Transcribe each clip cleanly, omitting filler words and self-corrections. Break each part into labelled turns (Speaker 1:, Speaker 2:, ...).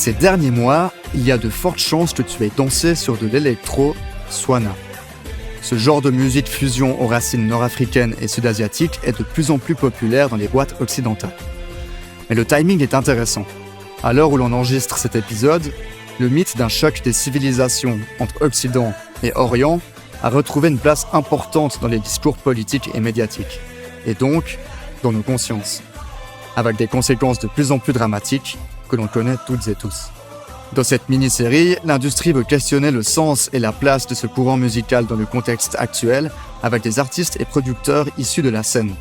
Speaker 1: Ces derniers mois, il y a de fortes chances que tu aies dansé sur de l'électro Swana. Ce genre de musique fusion aux racines nord-africaines et sud-asiatiques est de plus en plus populaire dans les boîtes occidentales. Mais le timing est intéressant. À l'heure où l'on enregistre cet épisode, le mythe d'un choc des civilisations entre Occident et Orient a retrouvé une place importante dans les discours politiques et médiatiques, et donc dans nos consciences, avec des conséquences de plus en plus dramatiques que l'on connaît toutes et tous. Dans cette mini-série, l'industrie veut questionner le sens et la place de ce courant musical dans le contexte actuel, avec des artistes et producteurs issus de la scène.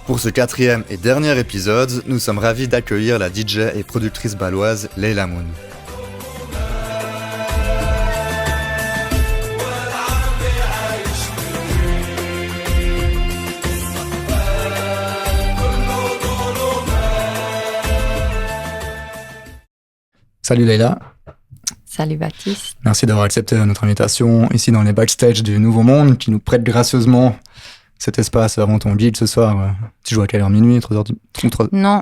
Speaker 1: Pour ce 4e et dernier épisode, nous sommes ravis d'accueillir la DJ et productrice bâloise Leila Moon. Salut Leila.
Speaker 2: Salut Baptiste.
Speaker 1: Merci d'avoir accepté notre invitation ici dans les backstage du Nouveau Monde qui nous prête gracieusement cet espace avant ton gig ce soir. Tu joues à quelle heure? Minuit? 3h?
Speaker 2: Non,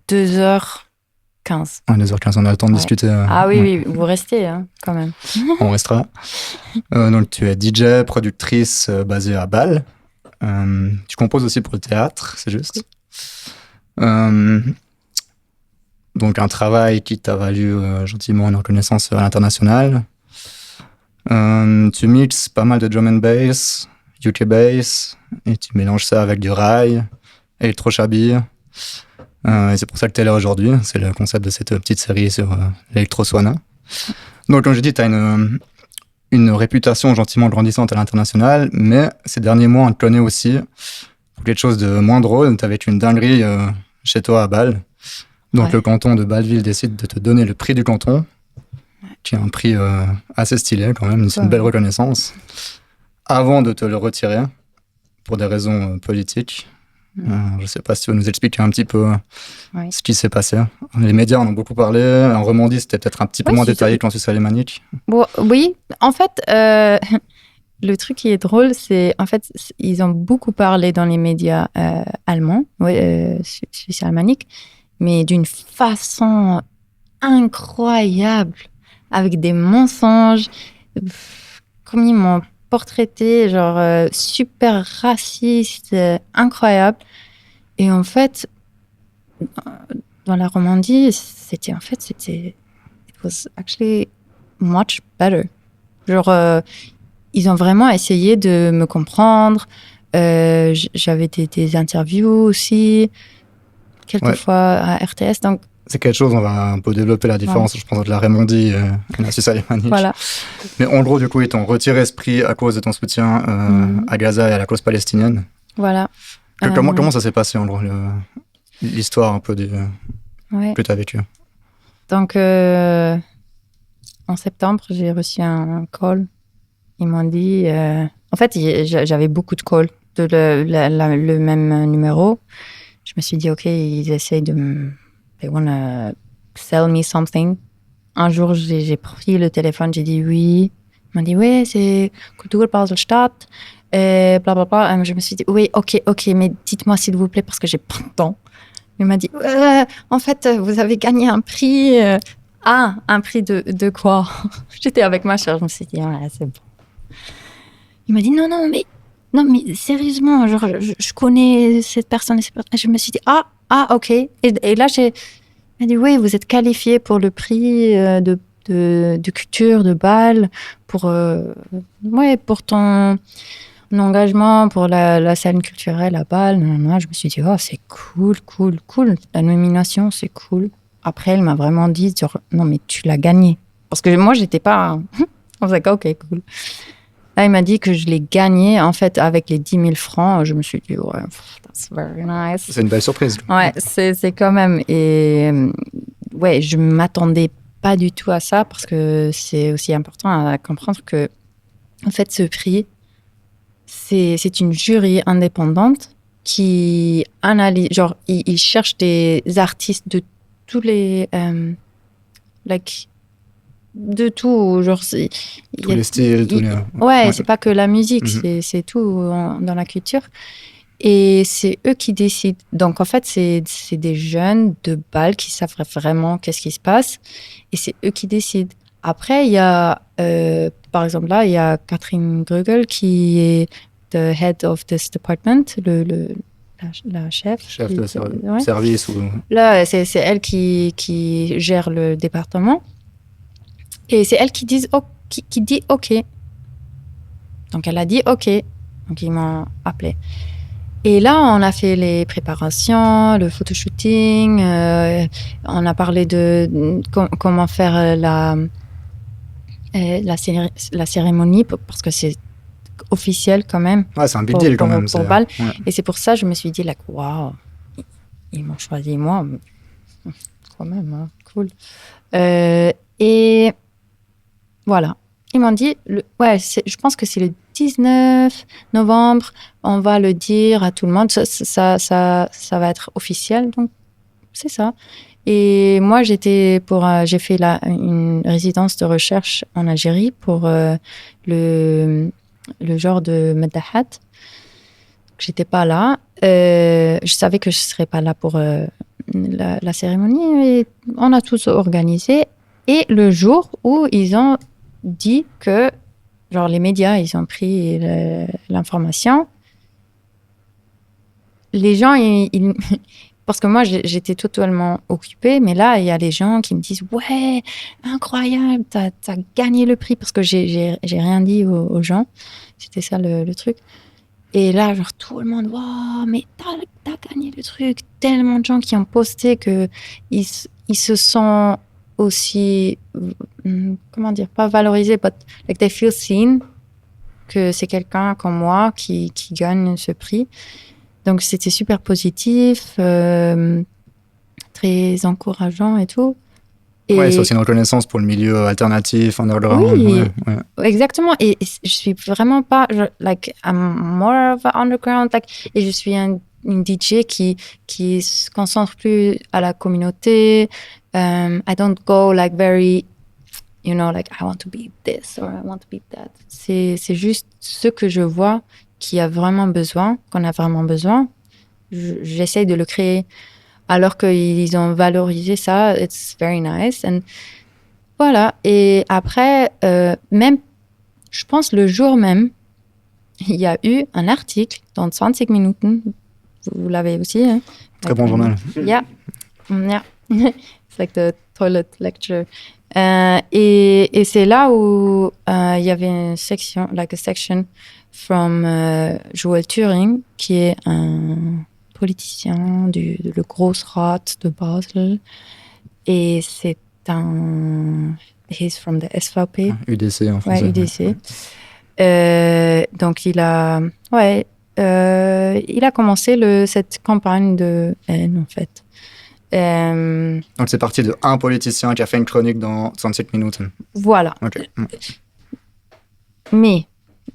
Speaker 2: 2h15.
Speaker 1: Ouais, 2h15, on a le temps de discuter.
Speaker 2: Ah oui, vous restez quand même.
Speaker 1: On restera. Donc tu es DJ, productrice basée à Bâle. Tu composes aussi pour le théâtre, c'est juste. Donc un travail qui t'a valu gentiment une reconnaissance à l'international. Tu mixes pas mal de drum and bass, UK bass, et tu mélanges ça avec du rail, électro-shabby. Et c'est pour ça que t'es là aujourd'hui. C'est le concept de cette petite série sur l'électro Swana. Donc comme je dis, t'as une réputation gentiment grandissante à l'international, mais ces derniers mois on te connaît aussi pour quelque chose de moins drôle. T'as vécu une dinguerie chez toi à Bâle. Donc le canton de Bâle-Ville décide de te donner le prix du canton, qui est un prix assez stylé quand même, c'est une belle reconnaissance, avant de te le retirer, pour des raisons politiques. Je ne sais pas si tu veux nous expliquer un petit peu ce qui s'est passé. Les médias en ont beaucoup parlé, en Romandie c'était peut-être un petit peu moins détaillé qu'en Suisse alémanique.
Speaker 2: Bon, oui, en fait, le truc qui est drôle, c'est en fait, ils ont beaucoup parlé dans les médias allemands, suisse alémanique, mais d'une façon incroyable, avec des mensonges, comme ils m'ont portraité, genre super raciste, incroyable. Et en fait, dans la Romandie, it was actually much better. Genre, ils ont vraiment essayé de me comprendre. J'avais des interviews aussi. Quelquefois à RTS, donc...
Speaker 1: C'est quelque chose, on va un peu développer la différence, je pense, entre la Romandie et la Suisse alémanique.
Speaker 2: Voilà.
Speaker 1: Mais en gros, du coup, ils t'ont retiré ce prix à cause de ton soutien à Gaza et à la cause palestinienne.
Speaker 2: Voilà.
Speaker 1: Comment ça s'est passé, en gros, l'histoire un peu que tu as vécue?
Speaker 2: Donc, en septembre, j'ai reçu un call. Ils m'ont dit... En fait, j'avais beaucoup de calls de le même numéro. Je me suis dit, OK, ils essayent they wanna sell me something. Un jour, j'ai pris le téléphone, j'ai dit oui. Ils m'ont dit, oui, c'est Kulturbasel-Stadt, et blablabla. Et je me suis dit, oui, OK, mais dites-moi s'il vous plaît, parce que j'ai pas de temps. Il m'a dit, en fait, vous avez gagné un prix. Un prix de quoi? J'étais avec ma chère, je me suis dit, ouais, c'est bon. Il m'a dit, non, mais sérieusement, genre, je connais cette personne. Et je me suis dit, OK. Et là, il m'a dit, oui, vous êtes qualifié pour le prix de culture de Bâle, pour ton engagement pour la scène culturelle à Bâle. Je me suis dit, oh, c'est cool. La nomination, c'est cool. Après, elle m'a vraiment dit, genre, non, mais tu l'as gagné. Parce que moi, j'étais pas... On was like, OK, cool. Là, il m'a dit que je l'ai gagné, en fait, avec les 10 000 francs. Je me suis dit, ouais, that's very nice.
Speaker 1: C'est une belle surprise.
Speaker 2: Ouais, c'est quand même. Et ouais, je ne m'attendais pas du tout à ça parce que c'est aussi important à comprendre que, en fait, ce prix, c'est une jury indépendante qui analyse, genre, ils cherchent des artistes de tous les... de tout, genre
Speaker 1: tous les styles, tous les...
Speaker 2: Ouais, c'est pas que la musique, c'est tout dans la culture. Et c'est eux qui décident. Donc, en fait, c'est des jeunes de Bâle qui savent vraiment qu'est-ce qui se passe. Et c'est eux qui décident. Après, il y a, par exemple, là, il y a Catherine Grugel qui est the head of this department, la chef.
Speaker 1: Chef de service ou...
Speaker 2: Là, c'est elle qui gère le département. Et c'est elle qui dit OK. Donc, elle a dit OK. Donc, ils m'ont appelé. Et là, on a fait les préparations, le photoshooting. On a parlé de comment faire la cérémonie, parce que c'est officiel quand même.
Speaker 1: Ouais, c'est un big deal quand même.
Speaker 2: Pour Bâle. Ouais. Et c'est pour ça que je me suis dit, waouh, ils m'ont choisi moi. Quand même, hein, cool. Et voilà. Ils m'ont dit, je pense que c'est le 19 novembre, on va le dire à tout le monde. Ça va être officiel, donc c'est ça. Et moi, j'ai fait une résidence de recherche en Algérie pour le genre de Meddahat. J'étais pas là. Je savais que je serais pas là pour la cérémonie, mais on a tous organisé. Et le jour où ils ont dit que, genre les médias, ils ont pris l'information, les gens, parce que moi, j'étais totalement occupée, mais là, il y a les gens qui me disent « Ouais, incroyable, t'as gagné le prix », parce que j'ai rien dit aux gens. C'était ça le truc. Et là, genre, tout le monde « Wow, mais t'as gagné le truc ». Tellement de gens qui ont posté qu'ils se sont aussi, comment dire, pas valorisés, but like they feel seen, que c'est quelqu'un comme moi qui gagne ce prix. Donc, c'était super positif, très encourageant et tout.
Speaker 1: Ouais, c'est aussi une reconnaissance pour le milieu alternatif, underground.
Speaker 2: Oui, ouais. Exactement. Et je suis vraiment pas, I'm more of an underground, et je suis une DJ qui se concentre plus à la communauté. I don't go very, I want to be this or I want to be that. C'est juste ce que je vois qu'on a vraiment besoin. J'essaye de le créer. Alors qu'ils ont valorisé ça, it's very nice. And voilà. Et après, même, je pense le jour même, il y a eu un article dans 25 minutes. Vous l'avez aussi. Hein?
Speaker 1: Très bon journal.
Speaker 2: Yeah. It's like the toilet lecture. Et c'est là où il y avait une section, a section from Joël Turing, qui est un politicien le Gros Rat de Basel. Et c'est he's from the SVP.
Speaker 1: UDC en français.
Speaker 2: Ouais, UDC. Donc il a commencé cette campagne de haine, en fait.
Speaker 1: Donc c'est parti de un politicien qui a fait une chronique dans 35 minutes.
Speaker 2: Voilà.
Speaker 1: Okay.
Speaker 2: Mais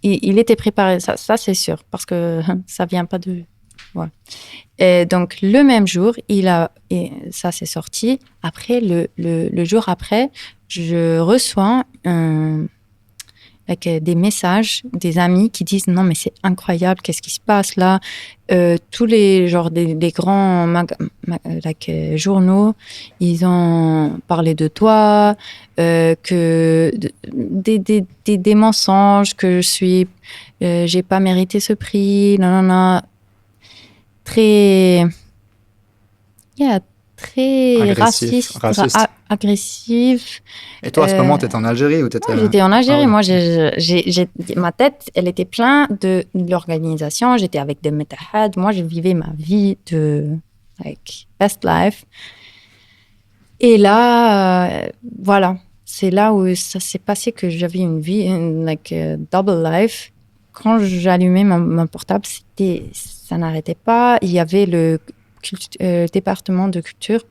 Speaker 2: il était préparé, ça c'est sûr, parce que ça vient pas de... Ouais. Et donc le même jour, et ça c'est sorti. Après, le jour après, je reçois des messages des amis qui disent non mais c'est incroyable, qu'est-ce qui se passe là, tous les genres des grands journaux, ils ont parlé de toi, que des mensonges, que j'ai pas mérité ce prix, non, très raciste. Agressif.
Speaker 1: Et toi, à ce moment, t'étais en Algérie ou t'étais...
Speaker 2: Ouais, j'étais en Algérie. Moi, ma tête, elle était pleine de l'organisation. J'étais avec des Meddahat. Moi, je vivais ma vie de best life. Et là, voilà. C'est là où ça s'est passé que j'avais une vie, double life. Quand j'allumais mon portable, ça n'arrêtait pas. Il y avait le département de culture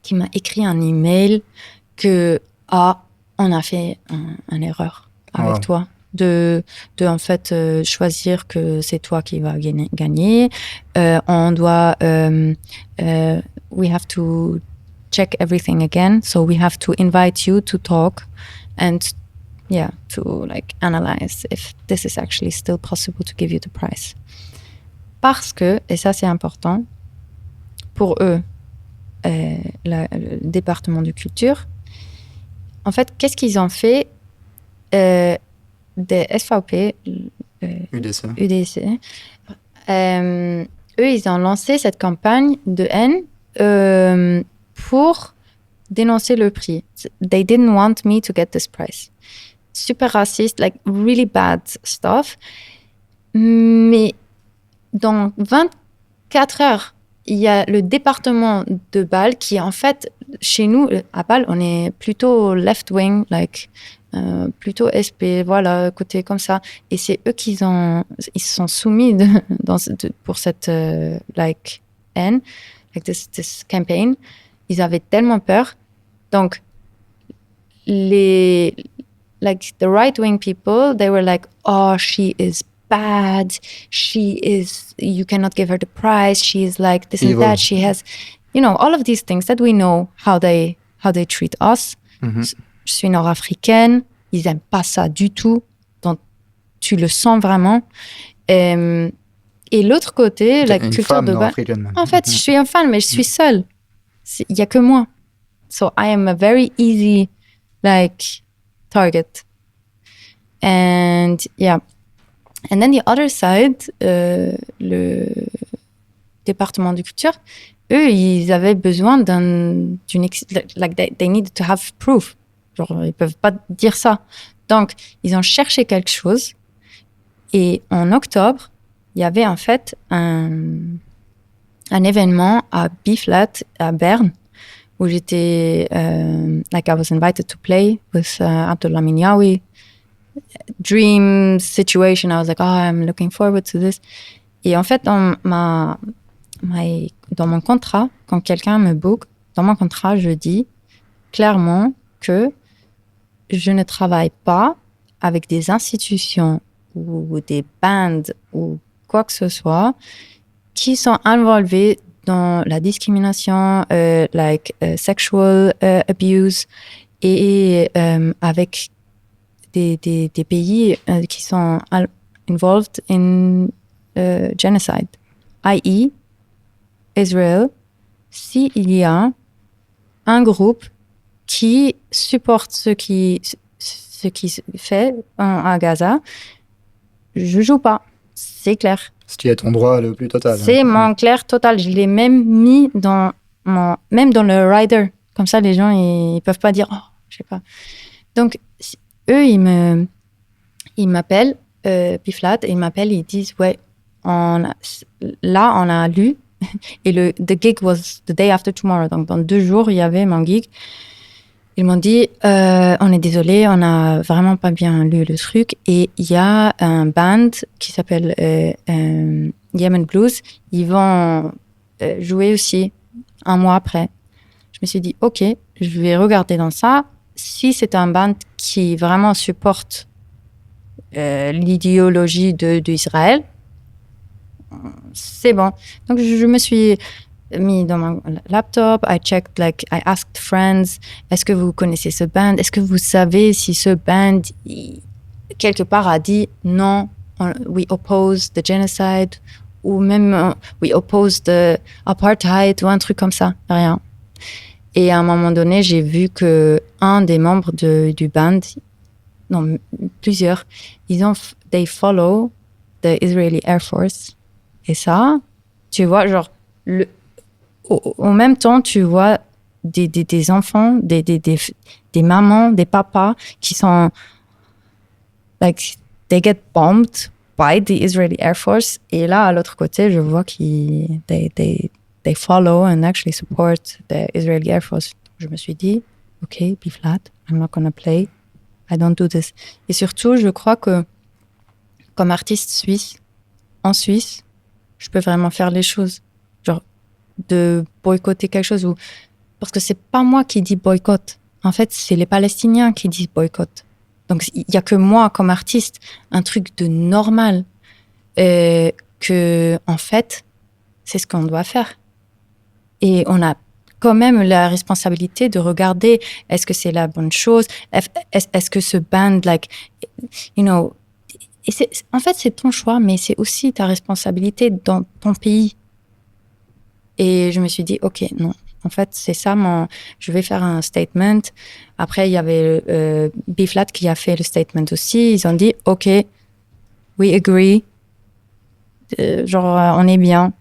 Speaker 2: qui m'a écrit un email que on a fait une erreur avec toi de en fait choisir que c'est toi qui vas gagner. On doit we have to check everything again, so we have to invite you to talk and to analyze if this is actually still possible to give you the prize. Parce que, et ça c'est important, pour eux, le département de culture, en fait, qu'est-ce qu'ils ont fait des SVP, UDC, eux, ils ont lancé cette campagne de haine pour dénoncer le prix. They didn't want me to get this price. Super raciste, like really bad stuff. Mais dans 24 heures, il y a le département de Bâle qui, en fait, chez nous, à Bâle, on est plutôt left-wing, like, plutôt SP, voilà, côté comme ça. Et c'est eux qui ils se sont soumis pour cette, like, haine, like this campaign. Ils avaient tellement peur. Donc, the right-wing people, they were like, oh, she is bad. You cannot give her the prize. She is like this
Speaker 1: Evil.
Speaker 2: and that. She has, all of these things that we know how they treat us. Mm-hmm. Je suis nord-africaine. Ils aiment pas ça du tout. Donc, tu le sens vraiment. Et l'autre côté, la culture de base. En fait, je suis une femme, mais je suis seule. Il y a que moi. So I am a very easy, like, target. And yeah. And then the other side, le département de culture, eux, ils avaient besoin like they needed to have proof. Genre, ils peuvent pas dire ça. Donc, ils ont cherché quelque chose. Et en octobre, il y avait en fait un événement à B-Flat, à Berne, où j'étais, like I was invited to play with Abdullah Minyawi. Dream situation. I was like, I'm looking forward to this. Et en fait, dans mon contrat, quand quelqu'un me book, dans mon contrat, je dis clairement que je ne travaille pas avec des institutions ou des bands ou quoi que ce soit qui sont involvés dans la discrimination, sexual abuse et avec des pays qui sont involved in genocide, i.e. Israël, s'il y a un groupe qui supporte ce qui se fait à Gaza, je joue pas, c'est clair.
Speaker 1: C'est ton droit le plus total.
Speaker 2: C'est mon clair total. Je l'ai même mis même dans le rider. Comme ça, les gens, ils peuvent pas dire, je sais pas. Donc, eux, ils m'appellent, Piflat, et ils m'appellent, ils disent, ouais, on a lu, et the gig was the day after tomorrow. Donc, dans 2 jours, il y avait mon gig. Ils m'ont dit, on est désolé, on a vraiment pas bien lu le truc. Et il y a un band qui s'appelle Yemen Blues. Ils vont jouer aussi un mois après. Je me suis dit, ok, je vais regarder dans ça. Si c'est un band qui vraiment supporte l'idéologie d'Israël, c'est bon. Donc, je me suis mis dans mon laptop, I asked friends, est-ce que vous connaissez ce band? Est-ce que vous savez si ce band, quelque part, a dit non, we oppose the genocide, ou même we oppose the apartheid, ou un truc comme ça? Rien. Et à un moment donné, j'ai vu que un des membres du band, non, plusieurs, they follow the Israeli Air Force. Et ça, tu vois, genre, en même temps, tu vois des enfants, des mamans, des papas qui sont, like, they get bombed by the Israeli Air Force. Et là, à l'autre côté, je vois qu'ils they follow and actually support the Israeli Air Force. Je me suis dit, OK, be flat, I'm not gonna play, I don't do this. Et surtout, je crois que comme artiste suisse, en Suisse, je peux vraiment faire les choses. Genre, de boycotter quelque chose. Parce que c'est pas moi qui dis boycott. En fait, c'est les Palestiniens qui disent boycott. Donc, il y a que moi, comme artiste, un truc de normal que, en fait, c'est ce qu'on doit faire. Et on a quand même la responsabilité de regarder, est-ce que c'est la bonne chose? Est-ce que ce band, like, you know, Et en fait, c'est ton choix, mais c'est aussi ta responsabilité dans ton pays. Et je me suis dit, OK, non. En fait, c'est ça, je vais faire un statement. Après, il y avait B-Flat qui a fait le statement aussi. Ils ont dit, OK, we agree. On est bien.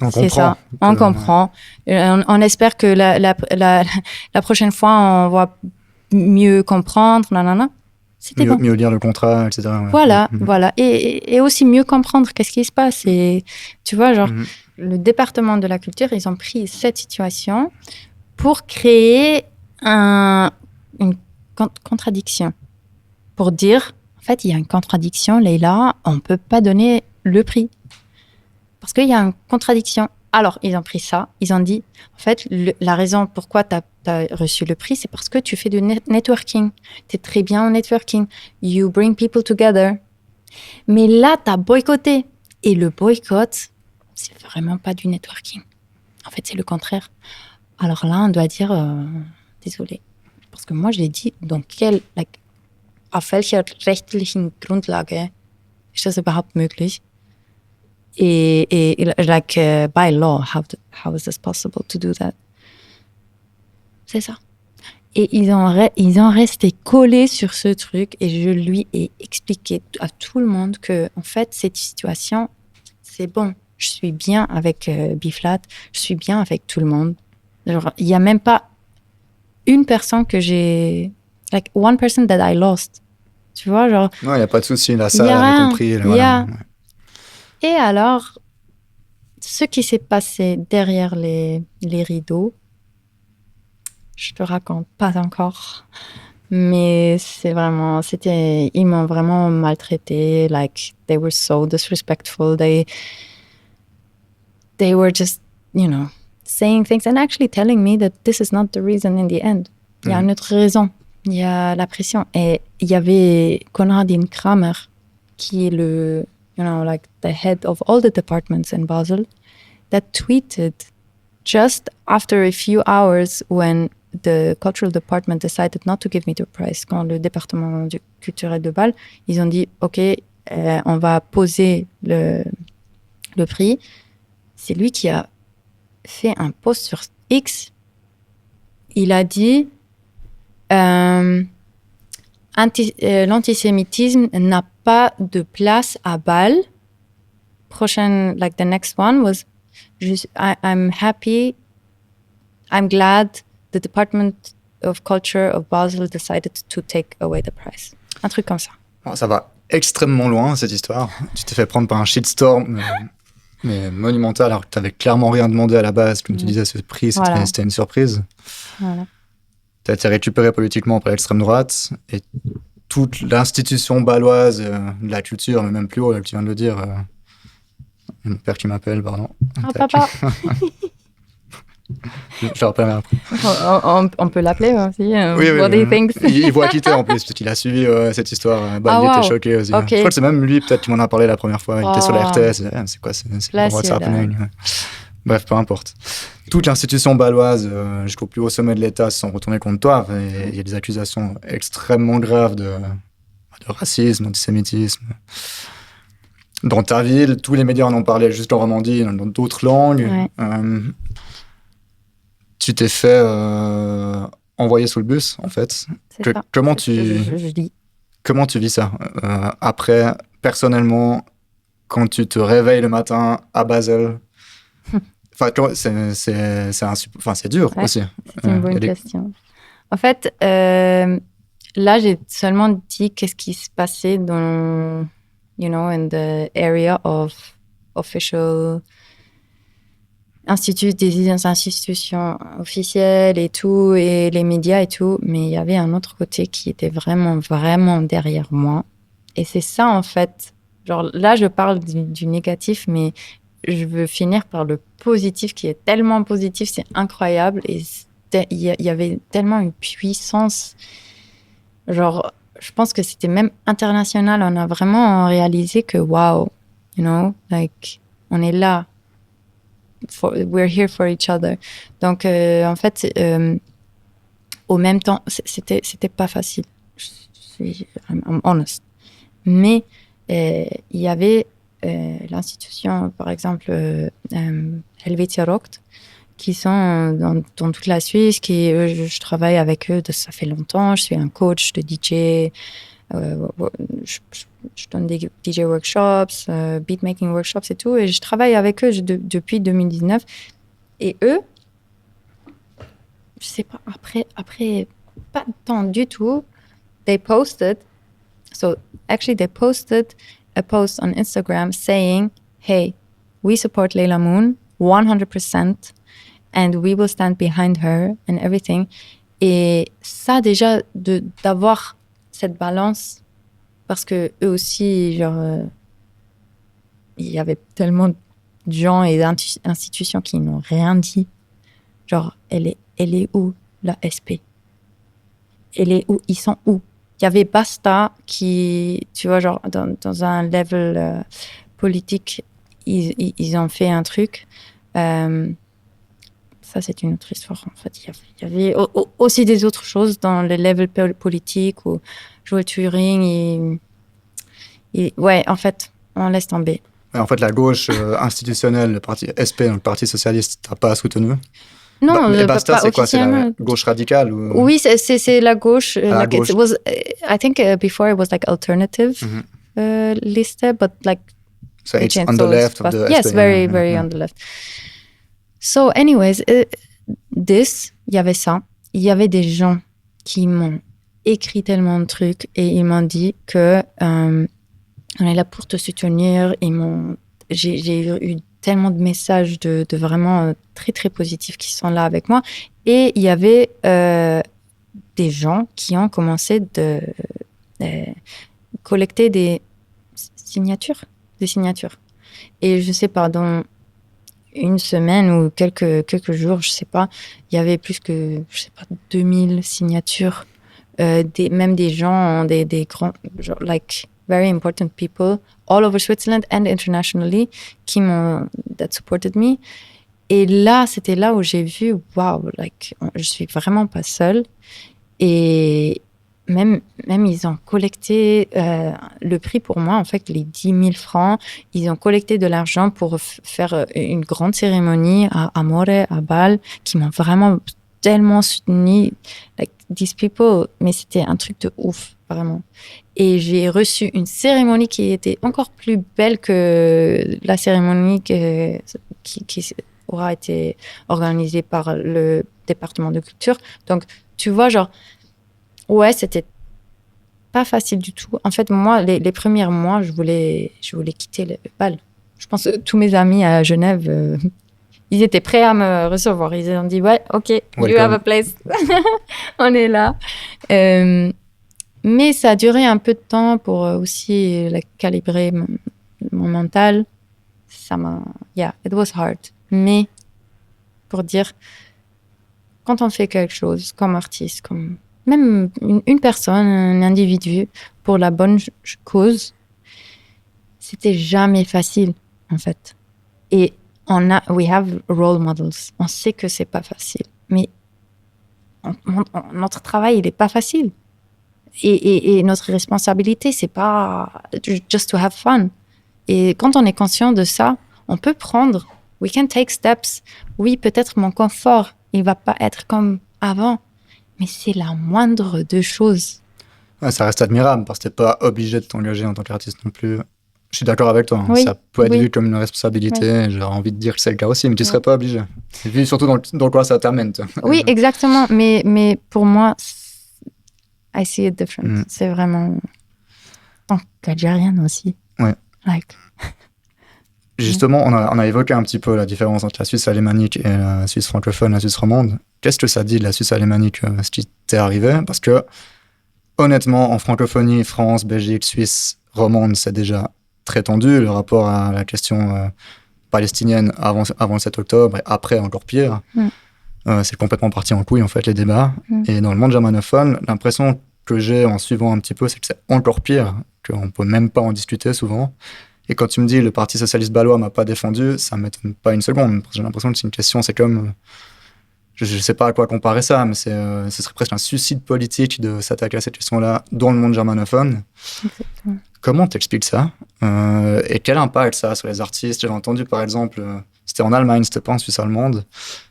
Speaker 1: On
Speaker 2: C'est
Speaker 1: comprend.
Speaker 2: ça. On comprend. On espère que la prochaine fois, on va mieux comprendre. Nanana. C'était bon.
Speaker 1: Mieux lire le contrat, etc. Ouais.
Speaker 2: Voilà, voilà. Et aussi mieux comprendre qu'est-ce qui se passe. Et tu vois, le département de la culture, ils ont pris cette situation pour créer une contradiction. Pour dire, en fait, il y a une contradiction, Leïla, on ne peut pas donner le prix. Parce qu'il y a une contradiction. Alors, ils ont pris ça, ils ont dit, en fait, la raison pourquoi tu as reçu le prix, c'est parce que tu fais du networking. Tu es très bien en networking. You bring people together. Mais là, tu as boycotté. Et le boycott, c'est vraiment pas du networking. En fait, c'est le contraire. Alors là, on doit dire, désolé. Parce que moi, je l'ai dit, auf welcher rechtlichen Grundlage ist das überhaupt möglich? Et by law, how is this possible to do that? C'est ça. Et ils ont resté collés sur ce truc et je lui ai expliqué à tout le monde que, en fait, cette situation, c'est bon. Je suis bien avec B-Flat, je suis bien avec tout le monde. Genre, il n'y a même pas une personne que j'ai... Like, one person that I lost. Tu vois, genre...
Speaker 1: Non, il n'y a pas de souci. La salle avait compris. Voilà.
Speaker 2: Et alors, ce qui s'est passé derrière les rideaux, je te raconte pas encore. Mais ils m'ont vraiment maltraité. Like, they were so disrespectful. They were just, saying things and actually telling me that this is not the reason in the end. Il y a une autre raison. Il y a la pression. Et il y avait Konradin Kramer, qui est the head of all the departments in Basel, that tweeted just after a few hours when the cultural department decided not to give me the prize. Quand le département culturel de Bâle, ils ont dit, OK, on va poser le prix. C'est lui qui a fait un post sur X. Il a dit l'antisémitisme n'a pas de place à Bâle. The next one was I'm happy, I'm glad the Department of Culture of Basel decided to take away the prize. Un truc comme ça.
Speaker 1: Bon, ça va extrêmement loin, cette histoire. Tu t'es fait prendre par un shitstorm mais monumental, alors que tu n'avais clairement rien demandé à la base. Comme tu disais, ce prix, c'était une surprise. Voilà. Tu as été récupéré politiquement par l'extrême droite et toute l'institution bâloise de la culture, mais même plus haut, là, que tu viens de le dire. Mon père qui m'appelle, pardon.
Speaker 2: Oh, papa.
Speaker 1: Je le rappelle après.
Speaker 2: On peut l'appeler aussi.
Speaker 1: Oui,
Speaker 2: what do you think?
Speaker 1: Il voit quitter en plus, parce qu'il a suivi cette histoire. Il était choqué aussi. Okay. Je crois que c'est même lui, peut-être, qui m'en a parlé la première fois. Il était sur la RTS. C'est quoi what's happening? Bref, peu importe. Toute l'institution bâloise, jusqu'au plus haut sommet de l'État, se sont retournés contre toi. Il y a des accusations extrêmement graves de racisme, d'antisémitisme. Dans ta ville, tous les médias en ont parlé, juste en Romandie, dans d'autres langues. Ouais. Tu t'es fait envoyer sous le bus, en fait. Comment tu vis ça après, personnellement, quand tu te réveilles le matin à Basel? Enfin, c'est dur aussi.
Speaker 2: C'est une bonne question. En fait, là, j'ai seulement dit qu'est-ce qui se passait dans, in the area of official des institutions officielles et tout, et les médias et tout. Mais il y avait un autre côté qui était vraiment, vraiment derrière moi. Et c'est ça, en fait. Genre, là, je parle du négatif, mais je veux finir par le positif qui est tellement positif, c'est incroyable. Et il y avait tellement une puissance. Genre, je pense que c'était même international. On a vraiment réalisé que, wow, on est là. We're here for each other. Donc, en fait, au même temps, c'était pas facile. I'm honest. Mais il y avait l'institution, par exemple, Helvetia Rockt, qui sont dans toute la Suisse, je travaille avec eux, ça fait longtemps, je suis un coach de DJ, je donne des DJ workshops, beatmaking workshops et tout, et je travaille avec eux depuis 2019. Et eux, je sais pas, après pas de temps du tout, they posted a post on Instagram saying, hey, we support Layla Moon 100% and we will stand behind her and everything. Et ça, déjà, d'avoir cette balance, parce que eux aussi, genre, il y avait tellement de gens et d'institutions qui n'ont rien dit. Genre, elle est où, la SP? Elle est où? Ils sont où? Il y avait Basta qui, tu vois, genre, dans un level politique, ils ont fait un truc. Ça, c'est une autre histoire, en fait. Il y avait aussi des autres choses dans le level politique où Joel Turing, ouais, en fait, on laisse tomber.
Speaker 1: En fait, la gauche institutionnelle, le parti SP, donc le Parti socialiste, t'as pas soutenu.
Speaker 2: Non,
Speaker 1: et Basta, c'est quoi? C'est la gauche radicale ou...
Speaker 2: Oui, c'est la gauche.
Speaker 1: La gauche.
Speaker 2: It was, I think before it was like alternative liste, but like...
Speaker 1: So it's on the left of the
Speaker 2: Yes,
Speaker 1: SP.
Speaker 2: very on the left. So anyways, il y avait ça. Il y avait des gens qui m'ont écrit tellement de trucs et ils m'ont dit que on est là pour te soutenir. J'ai eu tellement de messages de vraiment très, très positifs qui sont là avec moi. Et il y avait des gens qui ont commencé de collecter des signatures. Et je sais pas, dans une semaine ou quelques jours, je sais pas, il y avait plus que, je sais pas, 2000 signatures. Même des gens, des grands, genre, like, very important people all over Switzerland and internationally that supported me. Et là, c'était là où j'ai vu, wow, like, je suis vraiment pas seule. Et même ils ont collecté le prix pour moi, en fait, les 10 000 francs. Ils ont collecté de l'argent pour faire une grande cérémonie à Amore, à Bâle, qui m'ont vraiment tellement soutenue. Like, these people, mais c'était un truc de ouf, vraiment. Et j'ai reçu une cérémonie qui était encore plus belle que la cérémonie qui aura été organisée par le département de culture. Donc, tu vois, genre, ouais, c'était pas facile du tout. En fait, moi, les premiers mois, je voulais quitter le bal. Je pense que tous mes amis à Genève, ils étaient prêts à me recevoir. Ils ont dit, ouais, OK, welcome. You have a place. On est là. Mais ça a duré un peu de temps pour aussi calibrer mon mental. Yeah, it was hard. Mais pour dire, quand on fait quelque chose comme artiste, comme même une personne, un individu, pour la bonne cause, c'était jamais facile, en fait. Et we have role models. On sait que c'est pas facile. Mais notre travail, il est pas facile. Et notre responsabilité, c'est pas just to have fun. Et quand on est conscient de ça, on peut we can take steps. Oui, peut-être mon confort, il va pas être comme avant, mais c'est la moindre des choses.
Speaker 1: Ouais, ça reste admirable parce que t'es pas obligé de t'engager en tant qu'artiste non plus. Je suis d'accord avec toi.
Speaker 2: Oui,
Speaker 1: ça peut être vu comme une responsabilité. Oui. J'ai envie de dire que c'est le cas aussi, mais tu serais pas obligé. Vu surtout dans quoi ça t'amène.
Speaker 2: Oui, exactement. Mais pour moi, I see it different. C'est vraiment... En algérienne aussi.
Speaker 1: Ouais.
Speaker 2: Like...
Speaker 1: Justement, on a évoqué un petit peu la différence entre la Suisse alémanique et la Suisse francophone, la Suisse romande. Qu'est-ce que ça dit de la Suisse alémanique, ce qui t'est arrivé? Parce que, honnêtement, en francophonie, France, Belgique, Suisse romande, c'est déjà très tendu. Le rapport à la question palestinienne avant le 7 octobre et après, encore pire. C'est complètement parti en couille, en fait, les débats. Et dans le monde germanophone, l'impression que j'ai en suivant un petit peu, c'est que c'est encore pire, qu'on ne peut même pas en discuter souvent. Et quand tu me dis le Parti socialiste bâlois m'a pas défendu, ça m'étonne pas une seconde. Parce que j'ai l'impression que c'est une question, c'est comme... Je sais pas à quoi comparer ça, mais ce serait presque un suicide politique de s'attaquer à cette question-là dans le monde germanophone.
Speaker 2: Exactement.
Speaker 1: comment t'expliques ça et quel impact ça a sur les artistes? J'avais entendu, par exemple, c'était en Allemagne, c'était pas en Suisse allemande,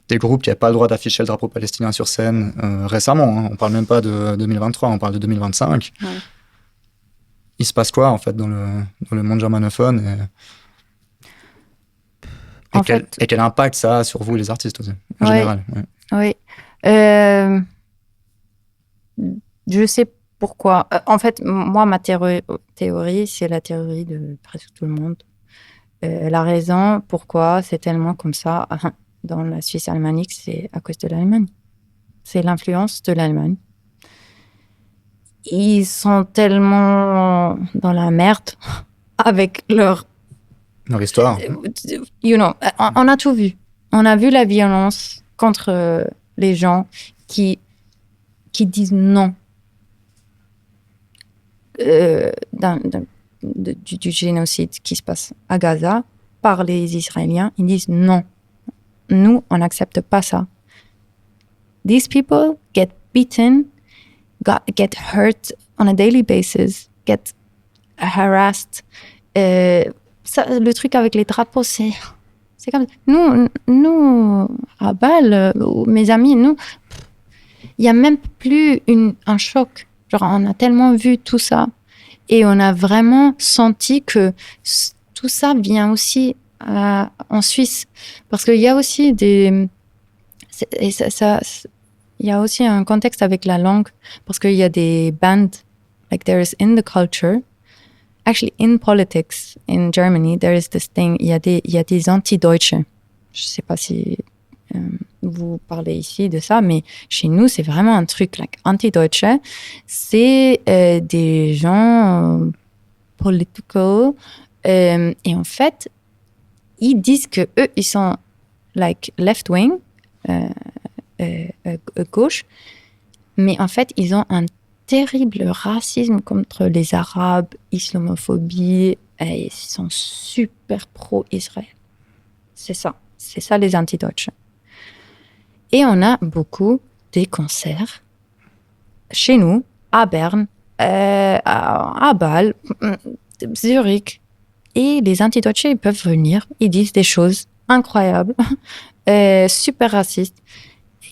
Speaker 1: des groupes qui n'avaient pas le droit d'afficher le drapeau palestinien sur scène récemment. Hein, on parle même pas de 2023, on parle de 2025. Ouais. Il se passe quoi, en fait, dans le monde germanophone et quel impact ça a sur vous, les artistes, aussi, en général?
Speaker 2: Oui. Je sais pourquoi. En fait, moi, ma théorie, c'est la théorie de presque tout le monde. La raison pourquoi c'est tellement comme ça dans la Suisse alémanique, c'est à cause de l'Allemagne. C'est l'influence de l'Allemagne. Ils sont tellement dans la merde avec leur
Speaker 1: histoire.
Speaker 2: You know, on a tout vu. On a vu la violence contre les gens qui disent non du génocide qui se passe à Gaza par les Israéliens. Ils disent non. Nous, on n'accepte pas ça. These people get beaten, get hurt on a daily basis, get harassed. Le truc avec les drapeaux, c'est comme nous à Bâle, mes amis, nous, il y a même plus un choc. Genre, on a tellement vu tout ça et on a vraiment senti que tout ça vient aussi en Suisse, parce qu'il y a aussi il y a aussi un contexte avec la langue, parce qu'il y a des bands, like there is in the culture. Actually, in politics in Germany, there is this thing. Il y a des anti-Deutsche. Je sais pas si vous parlez ici de ça, mais chez nous, c'est vraiment un truc. Like anti-Deutsche, c'est des gens political, et en fait, ils disent que eux, ils sont like left-wing, gauche, mais en fait, ils ont un terrible racisme contre les Arabes, islamophobie, et ils sont super pro-Israël. C'est ça les anti-Deutsche. Et on a beaucoup des concerts chez nous, à Berne, à Bâle, Zurich. Et les anti-Deutsche, ils peuvent venir, ils disent des choses incroyables, super racistes.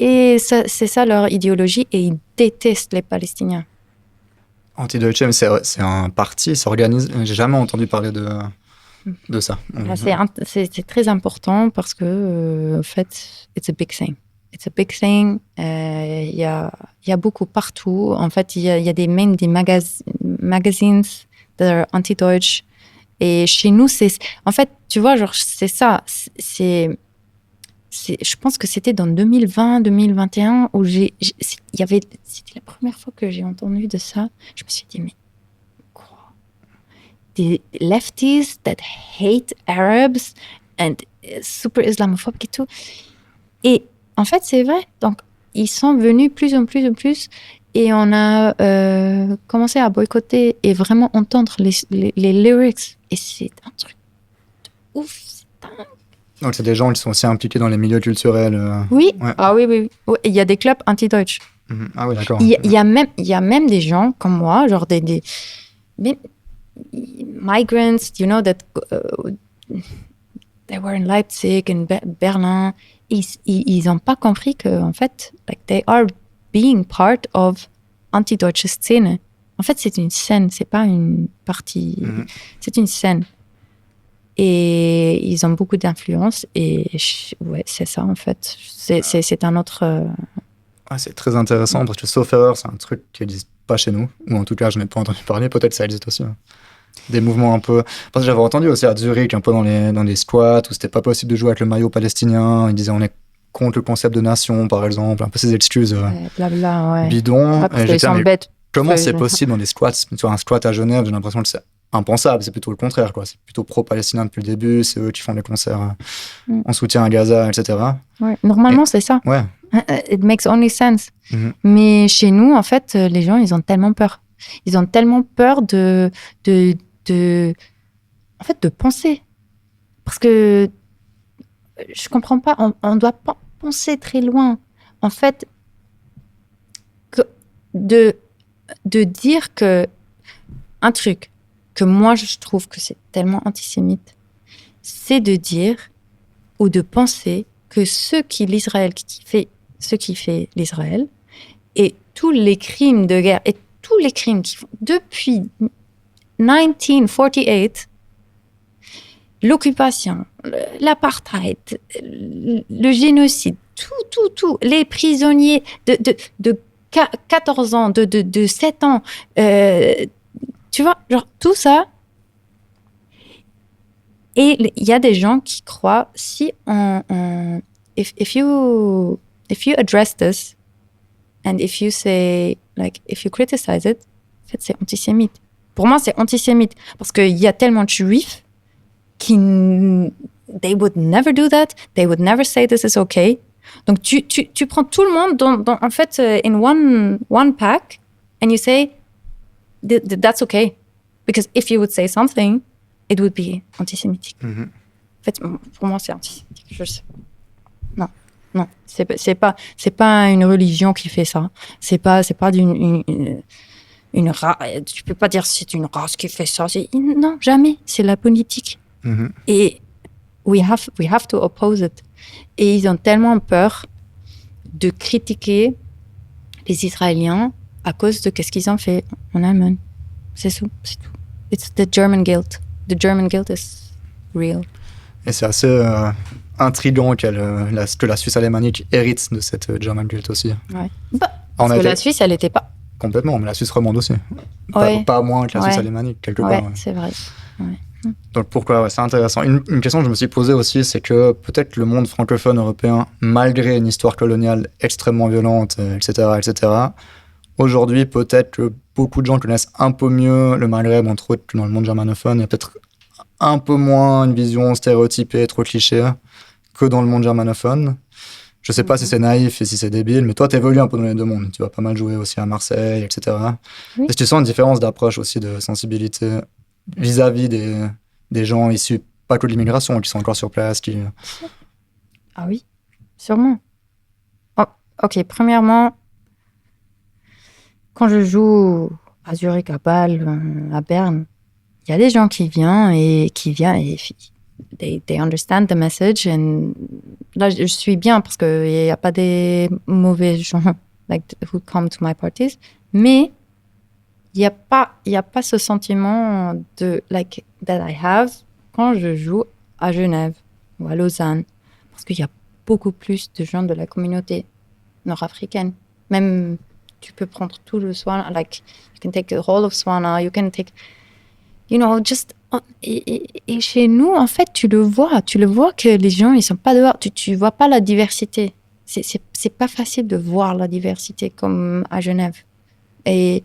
Speaker 2: Et c'est ça leur idéologie, et ils détestent les Palestiniens.
Speaker 1: Anti-Deutsche, c'est un parti, ça organise. J'ai jamais entendu parler de ça.
Speaker 2: C'est très important parce que, en fait, it's a big thing. It's a big thing. Il y a beaucoup partout. En fait, il y a même des magazines that are anti-Deutsch. Et chez nous, en fait, tu vois, genre, c'est ça. Je pense que c'était dans 2020, 2021 où c'était la première fois que j'ai entendu de ça. Je me suis dit, mais quoi? Des lefties that hate Arabs and super islamophobiques et tout. Et en fait, c'est vrai. Donc, ils sont venus plus en plus. Et on a commencé à boycotter et vraiment entendre les lyrics. Et c'est un truc de ouf. C'est dingue.
Speaker 1: Donc, c'est des gens qui sont aussi impliqués dans les milieux culturels.
Speaker 2: Oui. Ouais. Ah oui. Il y a des clubs anti-Deutsch.
Speaker 1: Mm-hmm. Ah oui, d'accord.
Speaker 2: Il y a même des gens comme moi, genre des migrants, you know, that they were in Leipzig, in Berlin. Ils n'ont pas compris que, en fait, like, they are being part of anti-Deutsche Szene. En fait, c'est une scène, c'est pas une partie. Mm-hmm. C'est une scène. Et ils ont beaucoup d'influence. Et ouais, c'est ça, en fait. C'est un autre...
Speaker 1: c'est très intéressant parce que, sauf erreur, c'est un truc qui n'existe pas chez nous. Ou en tout cas, je n'ai pas entendu parler. Peut-être ça existe aussi. Hein. Des mouvements un peu... Parce que j'avais entendu aussi à Zurich, un peu dans les squats, où c'était pas possible de jouer avec le maillot palestinien. Ils disaient on est contre le concept de nation, par exemple. Un peu ces excuses bidons.
Speaker 2: Ah, parce qu'ils sont bêtes.
Speaker 1: Comment c'est possible dans des squats? Sur un squat à Genève, j'ai l'impression que c'est impensable. C'est plutôt le contraire, quoi. C'est plutôt pro-palestinien depuis le début. C'est eux qui font les concerts en soutien à Gaza, etc.
Speaker 2: Ouais. Normalement, c'est ça.
Speaker 1: Ouais.
Speaker 2: It makes only sense. Mm-hmm. Mais chez nous, en fait, les gens, ils ont tellement peur. Ils ont tellement peur de penser. Parce que je comprends pas. On doit pas penser très loin. En fait, de dire que un truc, que moi je trouve que c'est tellement antisémite, c'est de dire ou de penser que ce qui fait l'Israël et tous les crimes de guerre et tous les crimes qui font depuis 1948, l'occupation, l'apartheid, le génocide, tout, les prisonniers de 14 ans, de 7 ans, tu vois, genre tout ça. Et il y a des gens qui croient si if you address this and if you say if you criticize it, en fait c'est antisémite. Pour moi c'est antisémite parce qu'il y a tellement de juifs qui they would never do that, they would never say this is okay. Donc tu prends tout le monde dans en fait in one pack and you say that's okay because if you would say something it would be antisémitique. En fait, pour moi, c'est antisémitique. Je sais. Non, c'est pas une religion qui fait ça. C'est pas une race. Tu peux pas dire c'est une race qui fait ça. Non, jamais. C'est la politique. Et we have to oppose it. Et ils ont tellement peur de critiquer les Israéliens à cause de qu'est-ce qu'ils ont fait en Allemagne. C'est tout. It's the German guilt. The German guilt is real.
Speaker 1: Et c'est assez intriguant que la Suisse alémanique hérite de cette German guilt aussi.
Speaker 2: Ouais. Parce que la Suisse, elle n'était pas.
Speaker 1: Complètement, mais la Suisse romande aussi. Pas moins que la Suisse alémanique, quelque part.
Speaker 2: Ouais, c'est vrai. Ouais.
Speaker 1: Donc pourquoi c'est intéressant. Une question que je me suis posée aussi, c'est que peut-être le monde francophone européen, malgré une histoire coloniale extrêmement violente, etc., aujourd'hui, peut-être que beaucoup de gens connaissent un peu mieux le Maghreb, entre autres, que dans le monde germanophone. Il y a peut-être un peu moins une vision stéréotypée, trop cliché, que dans le monde germanophone. Je sais pas si c'est naïf et si c'est débile, mais toi, t'évolues un peu dans les deux mondes. Tu vas pas mal jouer aussi à Marseille, etc. Oui. Est-ce que tu sens une différence d'approche aussi, de sensibilité vis-à-vis des gens issus, pas que de l'immigration, qui sont encore sur place
Speaker 2: Ah oui, sûrement. Oh, ok, premièrement, quand je joue à Zurich, à Bâle, à Berne, il y a des gens qui viennent et they understand the message. And là, je suis bien parce qu'il n'y a pas des mauvais gens who come to my parties. Mais il n'y a pas ce sentiment that I have quand je joue à Genève ou à Lausanne. Parce qu'il y a beaucoup plus de gens de la communauté nord-africaine. Même, tu peux prendre tout le Swana, you can take the whole of Swana, you can take, just... Et chez nous, en fait, tu le vois que les gens, ils sont pas dehors. Tu vois pas la diversité. C'est pas facile de voir la diversité comme à Genève. Et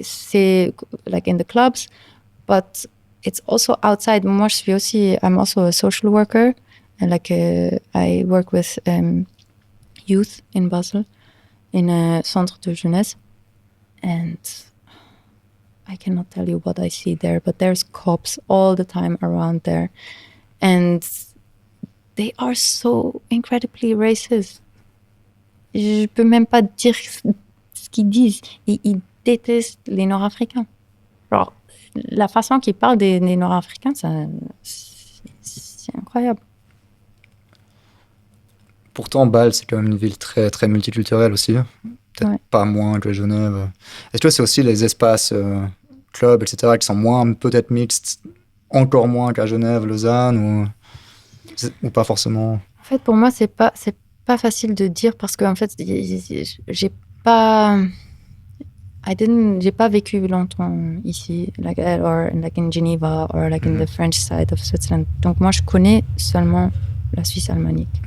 Speaker 2: c'est in the clubs, but it's also outside. Moi, I'm also a social worker, and I work with youth in Basel, in a centre de jeunesse, and I cannot tell you what I see there, but there's cops all the time around there. And they are so incredibly racist. Je peux même pas dire ce qu'ils disent. Ils détestent les Nord-Africains. Alors, la façon qu'ils parlent des Nord-Africains, c'est incroyable.
Speaker 1: Pourtant, Bâle, c'est quand même une ville très, très multiculturelle aussi. Peut-être pas moins que Genève. Est-ce que c'est aussi les espaces clubs, etc., qui sont peut-être mixtes, encore moins qu'à Genève, Lausanne, ou pas forcément?
Speaker 2: En fait, pour moi, c'est pas facile de dire parce que en fait, j'ai pas vécu longtemps ici, or in Geneva, or in the French side of Switzerland. Donc moi, je connais seulement la Suisse alémanique.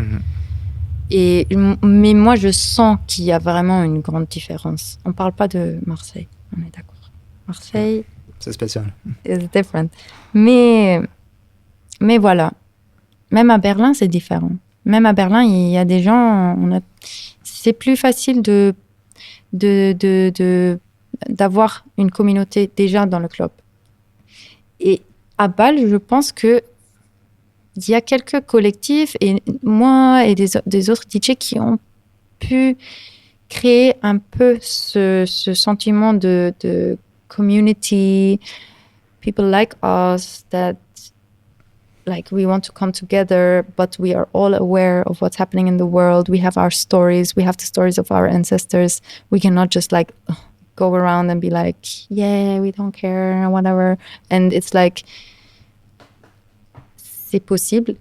Speaker 2: Mais moi, je sens qu'il y a vraiment une grande différence. On parle pas de Marseille, on est d'accord. Marseille,
Speaker 1: c'est spécial.
Speaker 2: It's different. Mais voilà. Même à Berlin, c'est différent. Même à Berlin, il y a des gens. C'est plus facile d'avoir une communauté déjà dans le club. Et à Bâle, je pense que il y a quelques collectifs et moi et des autres DJ qui ont pu créer un peu ce sentiment de community, people like us, that like we want to come together, but we are all aware of what's happening in the world. We have our stories. We have the stories of our ancestors. We cannot just like go around and be like, yeah, we don't care, whatever. And it's like, c'est possible,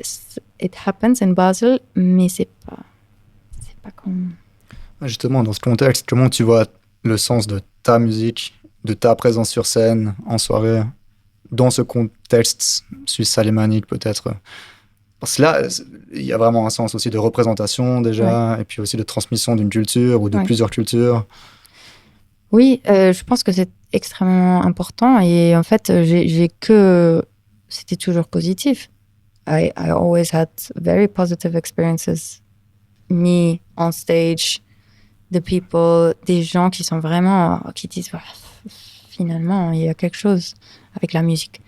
Speaker 2: it happens in Basel, mais c'est pas comme...
Speaker 1: Justement, dans ce contexte, comment tu vois le sens de ta musique, de ta présence sur scène, en soirée, dans ce contexte suisse alémanique peut-être? Parce que là, il y a vraiment un sens aussi de représentation déjà, et puis aussi de transmission d'une culture ou de plusieurs cultures.
Speaker 2: Oui, je pense que c'est extrêmement important, et en fait, c'était toujours positif. I always had very positive experiences. Me on stage, the people, des gens qui sont vraiment, qui disent, finalement, il y a quelque chose avec la musique.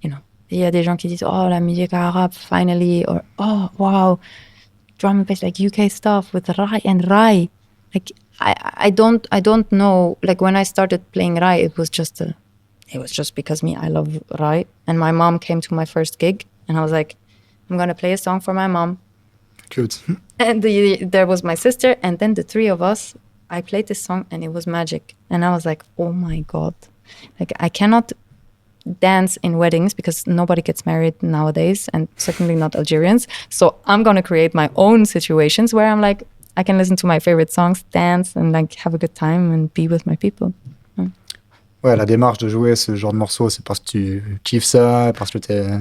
Speaker 2: You know. Il y a des gens qui disent, oh, la musique arabe, finally, or oh, wow, drum and bass, like UK stuff with Rai and Rai. Like, I don't know, like when I started playing Rai, it was just because I love Rai. And my mom came to my first gig, and I was like, I'm going to play a song for my mom.
Speaker 1: Cute.
Speaker 2: And there was my sister, and then the three of us, I played this song, and it was magic. And I was like, oh my God. Like, I cannot dance in weddings because nobody gets married nowadays, and certainly not Algerians. So I'm going to create my own situations where I'm like, I can listen to my favorite songs, dance, and like have a good time and be with my people.
Speaker 1: Ouais, la démarche de jouer ce genre de morceaux, c'est parce que tu kiffes ça, parce que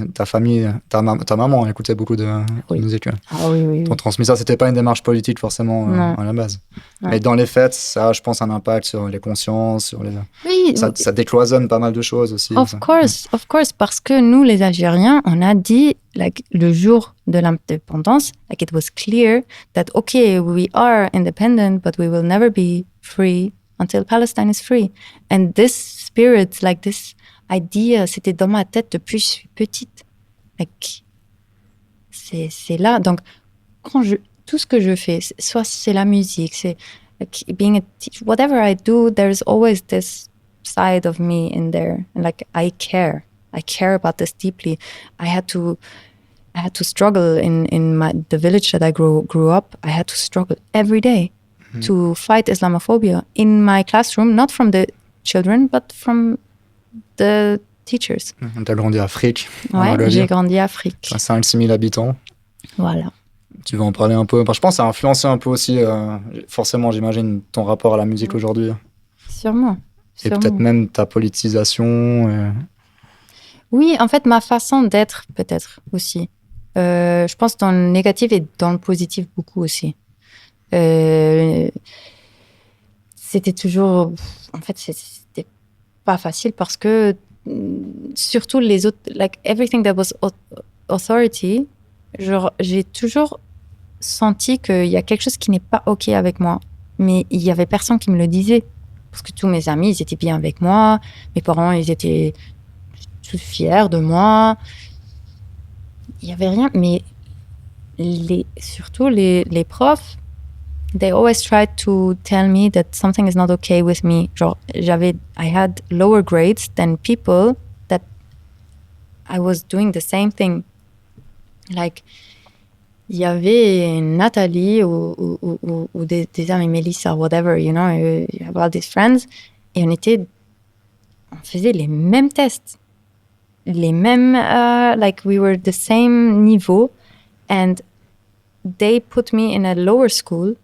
Speaker 1: ta famille, ta maman écoutait beaucoup de musique.
Speaker 2: Ah oui.
Speaker 1: T'ont transmis ça. C'était pas une démarche politique forcément à la base. Ouais. Mais dans les fêtes, ça, je pense, a un impact sur les consciences, sur les...
Speaker 2: Oui.
Speaker 1: Ça décloisonne pas mal de choses aussi.
Speaker 2: Of course, parce que nous, les Algériens, on a dit, like, le jour de l'indépendance, like, it was clear that, okay, we are independent, but we will never be free until Palestine is free. And this spirit, like this idea, c'était dans ma tête depuis que je suis petite. Like, c'est là. Donc, tout ce que je fais, soit c'est la musique, c'est like being a teacher, whatever I do, there's always this side of me in there. And like, I care about this deeply. I had to struggle in the village that I grew up. I had to struggle every day to fight Islamophobia in my classroom, not from the children, but from the teachers.
Speaker 1: T'as grandi à Afrique.
Speaker 2: Ouais, j'ai grandi à Afrique.
Speaker 1: 5-6 000 habitants.
Speaker 2: Voilà.
Speaker 1: Tu veux en parler un peu? Je pense que ça a influencé un peu aussi, forcément, j'imagine, ton rapport à la musique aujourd'hui.
Speaker 2: Sûrement.
Speaker 1: Et peut-être même ta politisation.
Speaker 2: Oui, en fait, ma façon d'être, peut-être, aussi. Je pense dans le négatif et dans le positif, beaucoup aussi. C'était toujours... En fait, c'était pas facile parce que surtout les autres... Like, everything that was authority, j'ai toujours senti qu'il y a quelque chose qui n'est pas OK avec moi. Mais il y avait personne qui me le disait. Parce que tous mes amis, ils étaient bien avec moi. Mes parents, ils étaient tous fiers de moi. Il n'y avait rien. Mais surtout les profs, they always tried to tell me that something is not okay with me. Genre, I had lower grades than people that I was doing the same thing. Like, il y avait Nathalie ou des amis, Melissa, whatever, you know, you have all these friends. Et on faisait les mêmes tests. Les mêmes, like, we were the same niveau. And they put me in a lower school.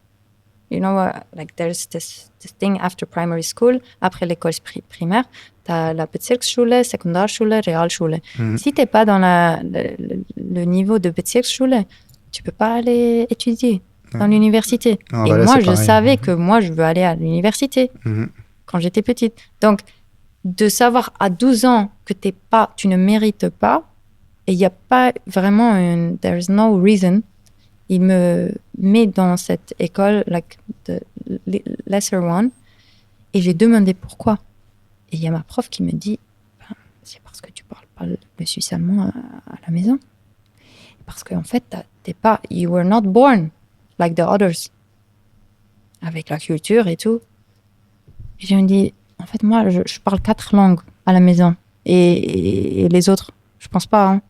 Speaker 2: You know, like there's this thing after primary school, après l'école primaire, t'as la Bezirksschule, Sekundarschule, Realschule. Si t'es pas dans le niveau de Bezirksschule, tu peux pas aller étudier dans l'université. Et moi, je savais que moi, je veux aller à l'université quand j'étais petite. Donc, de savoir à 12 ans que tu ne mérites pas, et il n'y a pas vraiment there's no reason. Il me met dans cette école, like the lesser one, et j'ai demandé pourquoi. Et il y a ma prof qui me dit, c'est parce que tu parles pas le suisse allemand à la maison. Parce qu'en fait, you were not born like the others, avec la culture et tout. Et je me dis, en fait, moi, je parle 4 langues à la maison. Et les autres, je pense pas. Hein.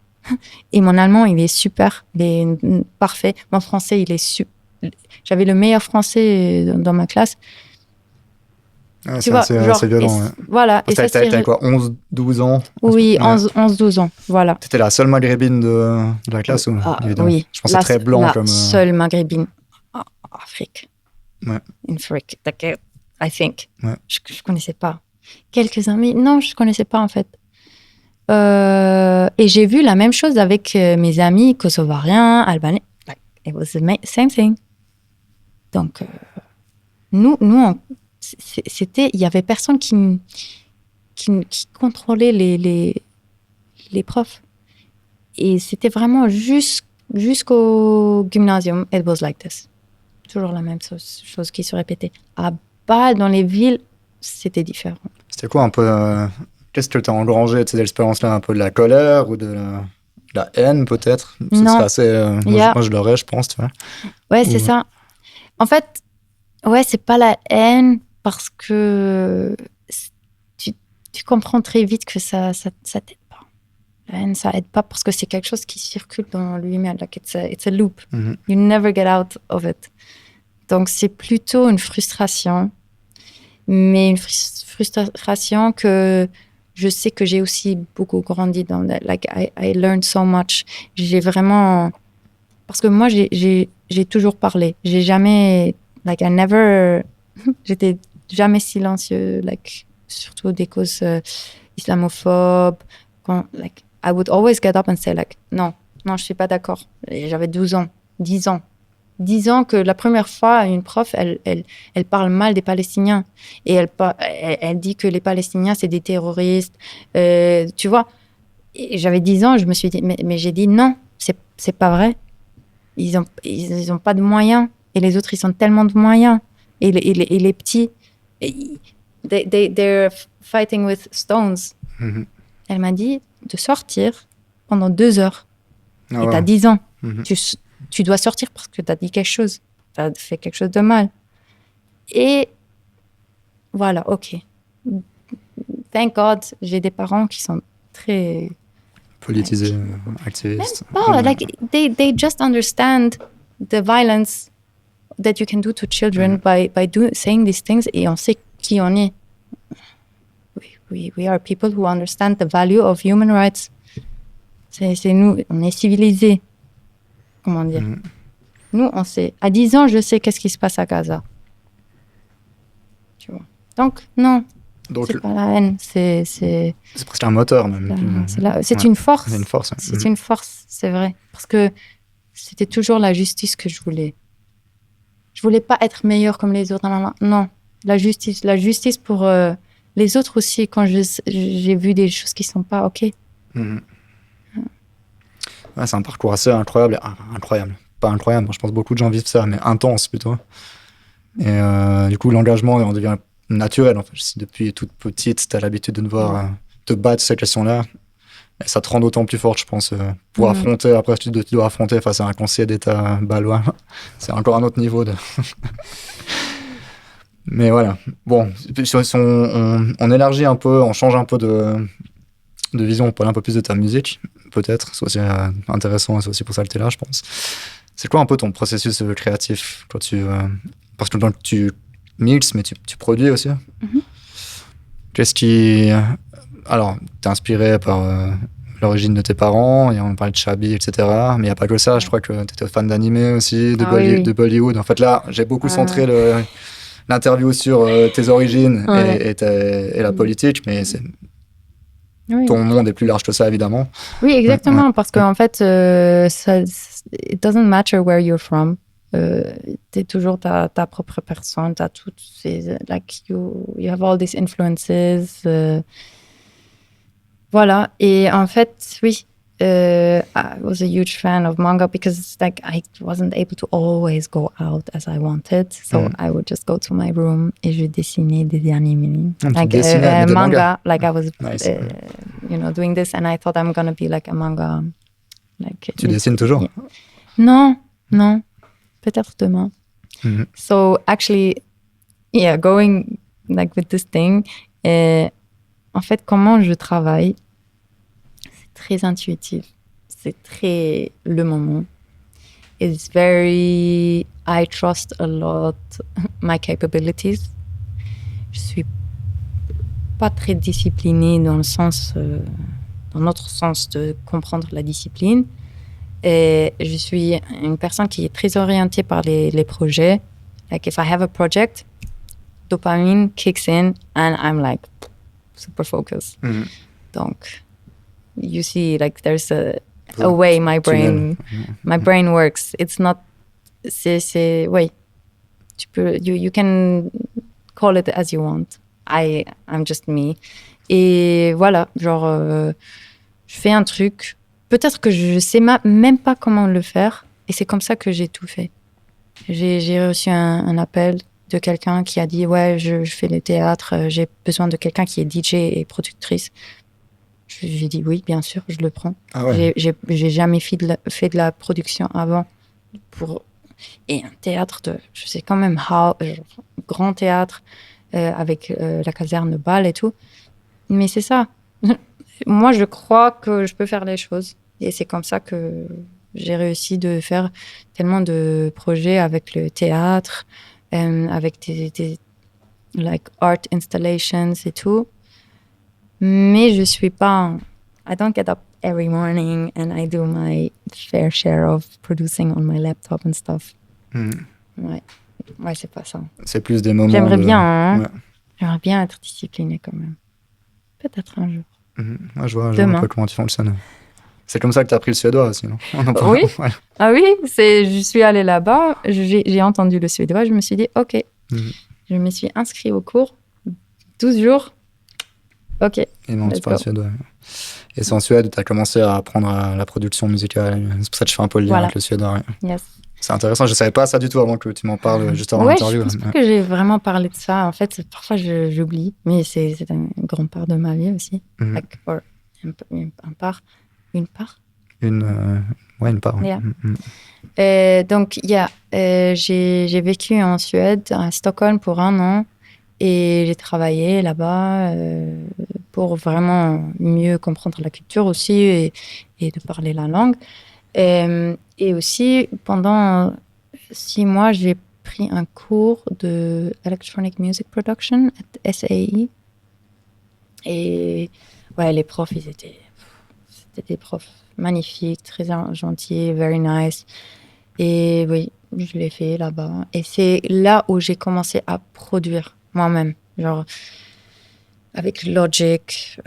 Speaker 2: Et mon allemand, il est super, il est parfait. Mon français, il est super. J'avais le meilleur français dans ma classe.
Speaker 1: Ah,
Speaker 2: Tu vois, genre,
Speaker 1: c'est violent. Ouais.
Speaker 2: voilà. Et ça,
Speaker 1: T'avais quoi, 11, 12 ans?
Speaker 2: Oui,
Speaker 1: Ouais.
Speaker 2: 12 ans, voilà.
Speaker 1: T'étais la seule maghrébine de la classe ou évidemment.
Speaker 2: Oui,
Speaker 1: Je pensais très blanc
Speaker 2: la
Speaker 1: comme.
Speaker 2: seule maghrébine en Afrique.
Speaker 1: Ouais.
Speaker 2: In Afrique, I think.
Speaker 1: Ouais.
Speaker 2: Je connaissais pas. Quelques amis, non, je connaissais pas en fait. Et j'ai vu la même chose avec mes amis kosovariens, albanais. Like, it was the same thing. Donc, nous, c'était, il y avait personne qui contrôlait les profs. Et c'était vraiment jusqu'au gymnasium, it was like this. Toujours la même chose qui se répétait. À bas, dans les villes, c'était différent.
Speaker 1: C'était quoi un peu... qu'est-ce que tu as engrangé de ces expériences-là? Un peu de la colère ou de la haine, peut-être? Ce serait assez... moi, je l'aurais, je pense, tu vois.
Speaker 2: Ouais, c'est ça. En fait, ouais, c'est pas la haine parce que tu comprends très vite que ça t'aide pas. La haine, ça aide pas parce que c'est quelque chose qui circule dans lui-même. Like it's a loop.
Speaker 1: Mm-hmm.
Speaker 2: You never get out of it. Donc, c'est plutôt une frustration. Mais une frustration que je sais que j'ai aussi beaucoup grandi dans. Like, I learned so much. J'ai vraiment... Parce que moi, j'ai toujours parlé. J'ai jamais... Like, I never... J'étais jamais silencieux, like, surtout des causes islamophobes. Like, I would always get up and say, like, non, je suis pas d'accord. Et j'avais 10 ans. 10 ans que la première fois, une prof, elle parle mal des Palestiniens. Et elle dit que les Palestiniens, c'est des terroristes. Tu vois, et j'avais 10 ans, je me suis dit, mais j'ai dit non, c'est pas vrai. Ils ont pas de moyens. Et les autres, ils ont tellement de moyens. Et les petits, they're fighting with stones.
Speaker 1: Mm-hmm.
Speaker 2: Elle m'a dit de sortir pendant 2 heures.
Speaker 1: Oh,
Speaker 2: et t'as 10 ans.
Speaker 1: Mm-hmm.
Speaker 2: Tu dois sortir parce que t'as dit quelque chose. T'as fait quelque chose de mal. Et voilà, ok. Thank God, j'ai des parents qui sont très...
Speaker 1: politisés, activistes.
Speaker 2: Même pas, like, they just understand the violence that you can do to children by saying these things, et on sait qui on est. We are people who understand the value of human rights. C'est nous, on est civilisés. Comment dire? Nous, on sait. À 10 ans, je sais qu'est-ce qui se passe à Gaza. Tu vois. Donc, non. Donc, c'est pas la haine. C'est
Speaker 1: presque un moteur, même.
Speaker 2: C'est une force.
Speaker 1: C'est une force.
Speaker 2: C'est une force, c'est vrai. Parce que c'était toujours la justice que je voulais. Je voulais pas être meilleure comme les autres. Non. La justice pour les autres aussi, quand j'ai vu des choses qui sont pas OK.
Speaker 1: Ouais, c'est un parcours assez incroyable. Pas incroyable, je pense que beaucoup de gens vivent ça, mais intense plutôt. Et du coup, l'engagement, on devient naturel. En fait. Si depuis toute petite, tu as l'habitude de devoir te battre ces questions-là, et ça te rend d'autant plus forte, je pense, pour affronter. Après, tu dois affronter face à un conseiller d'État balois. C'est encore un autre niveau de... Mais voilà. Bon, si on élargit un peu, on change un peu de vision, on parle un peu plus de ta musique, peut-être. C'est aussi intéressant, c'est aussi pour ça que tu es là, je pense. C'est quoi un peu ton processus créatif quand parce que donc, tu mixes, mais tu produis aussi. Qu'est-ce qui... Alors, t'es inspiré par l'origine de tes parents, et on parlait de Chabi, etc. Mais il n'y a pas que ça, je crois que tu étais fan d'animé aussi, de Bollywood. En fait, là, j'ai beaucoup centré l'interview sur tes origines et la politique, mais c'est... Ton monde est plus large que ça, évidemment.
Speaker 2: Oui, exactement, parce qu'en fait, it doesn't matter where you're from. T'es toujours ta propre personne, t'as toutes ces... Like, you have all these influences. Voilà, et en fait, oui, I was a huge fan of manga because like I wasn't able to always go out as I wanted, so I would just go to my room et je dessinais des animés, like manga, like I was, doing this, and I thought I'm gonna be like a manga. Like,
Speaker 1: tu dessines toujours?
Speaker 2: Non, peut-être demain. So actually, going like with this thing. en fait, comment je travaille, c'est très intuitif. C'est très le moment. It's very, I trust a lot my capabilities. Je suis pas très disciplinée dans le sens, dans notre sens de comprendre la discipline. Et je suis une personne qui est très orientée par les projets. Like if I have a project, dopamine kicks in and I'm like super focused. Donc, you see, like there's a way my brain works. It's not, oui. You can call it as you want. I'm just me. Et voilà, genre, je fais un truc. Peut-être que je sais même pas comment le faire. Et c'est comme ça que j'ai tout fait. J'ai reçu un appel de quelqu'un qui a dit « Ouais, je fais le théâtre, j'ai besoin de quelqu'un qui est DJ et productrice. » J'ai dit « Oui, bien sûr, je le prends.
Speaker 1: Ah ouais. »
Speaker 2: J'ai jamais fait de la production avant. Et un théâtre je sais quand même, grand théâtre, avec la caserne de bal et tout. Mais c'est ça. Moi, je crois que je peux faire les choses. Et c'est comme ça que j'ai réussi de faire tellement de projets avec le théâtre, avec des like art installations et tout. Mais je suis pas... I don't get up every morning and I do my fair share of producing on my laptop and stuff. Ouais, c'est pas ça.
Speaker 1: C'est plus des moments...
Speaker 2: J'aimerais bien, hein. Ouais. J'aimerais bien être disciplinée quand même. Peut-être un jour.
Speaker 1: Moi, je vois un peu comment tu fonctionnes. C'est comme ça que tu as appris le suédois aussi, non?
Speaker 2: Oui. Ouais. Ah oui, je suis allée là-bas, j'ai entendu le suédois, je me suis dit, OK. Je me suis inscrite au cours, 12 jours. OK. Et
Speaker 1: non, tu parles suédois. Et c'est en Suède où tu as commencé à apprendre la production musicale. C'est pour ça que je fais un peu le lien avec le suédois. Ouais.
Speaker 2: Yes.
Speaker 1: C'est intéressant, je ne savais pas ça du tout avant que tu m'en parles juste avant l'interview.
Speaker 2: Je pense pas que j'ai vraiment parlé de ça. En fait, parfois j'oublie, mais c'est une grande part de ma vie aussi. Like, une part. Une part.
Speaker 1: Une part.
Speaker 2: Yeah. Donc, j'ai vécu en Suède, à Stockholm pour 1 an. Et j'ai travaillé là-bas pour vraiment mieux comprendre la culture aussi et de parler la langue. Et aussi, pendant 6 mois, j'ai pris un cours de Electronic Music Production à SAE. Et ouais, les profs, c'était des profs magnifiques, très gentils, very nice. Et oui, je l'ai fait là-bas. Et c'est là où j'ai commencé à produire moi-même, genre avec Logic.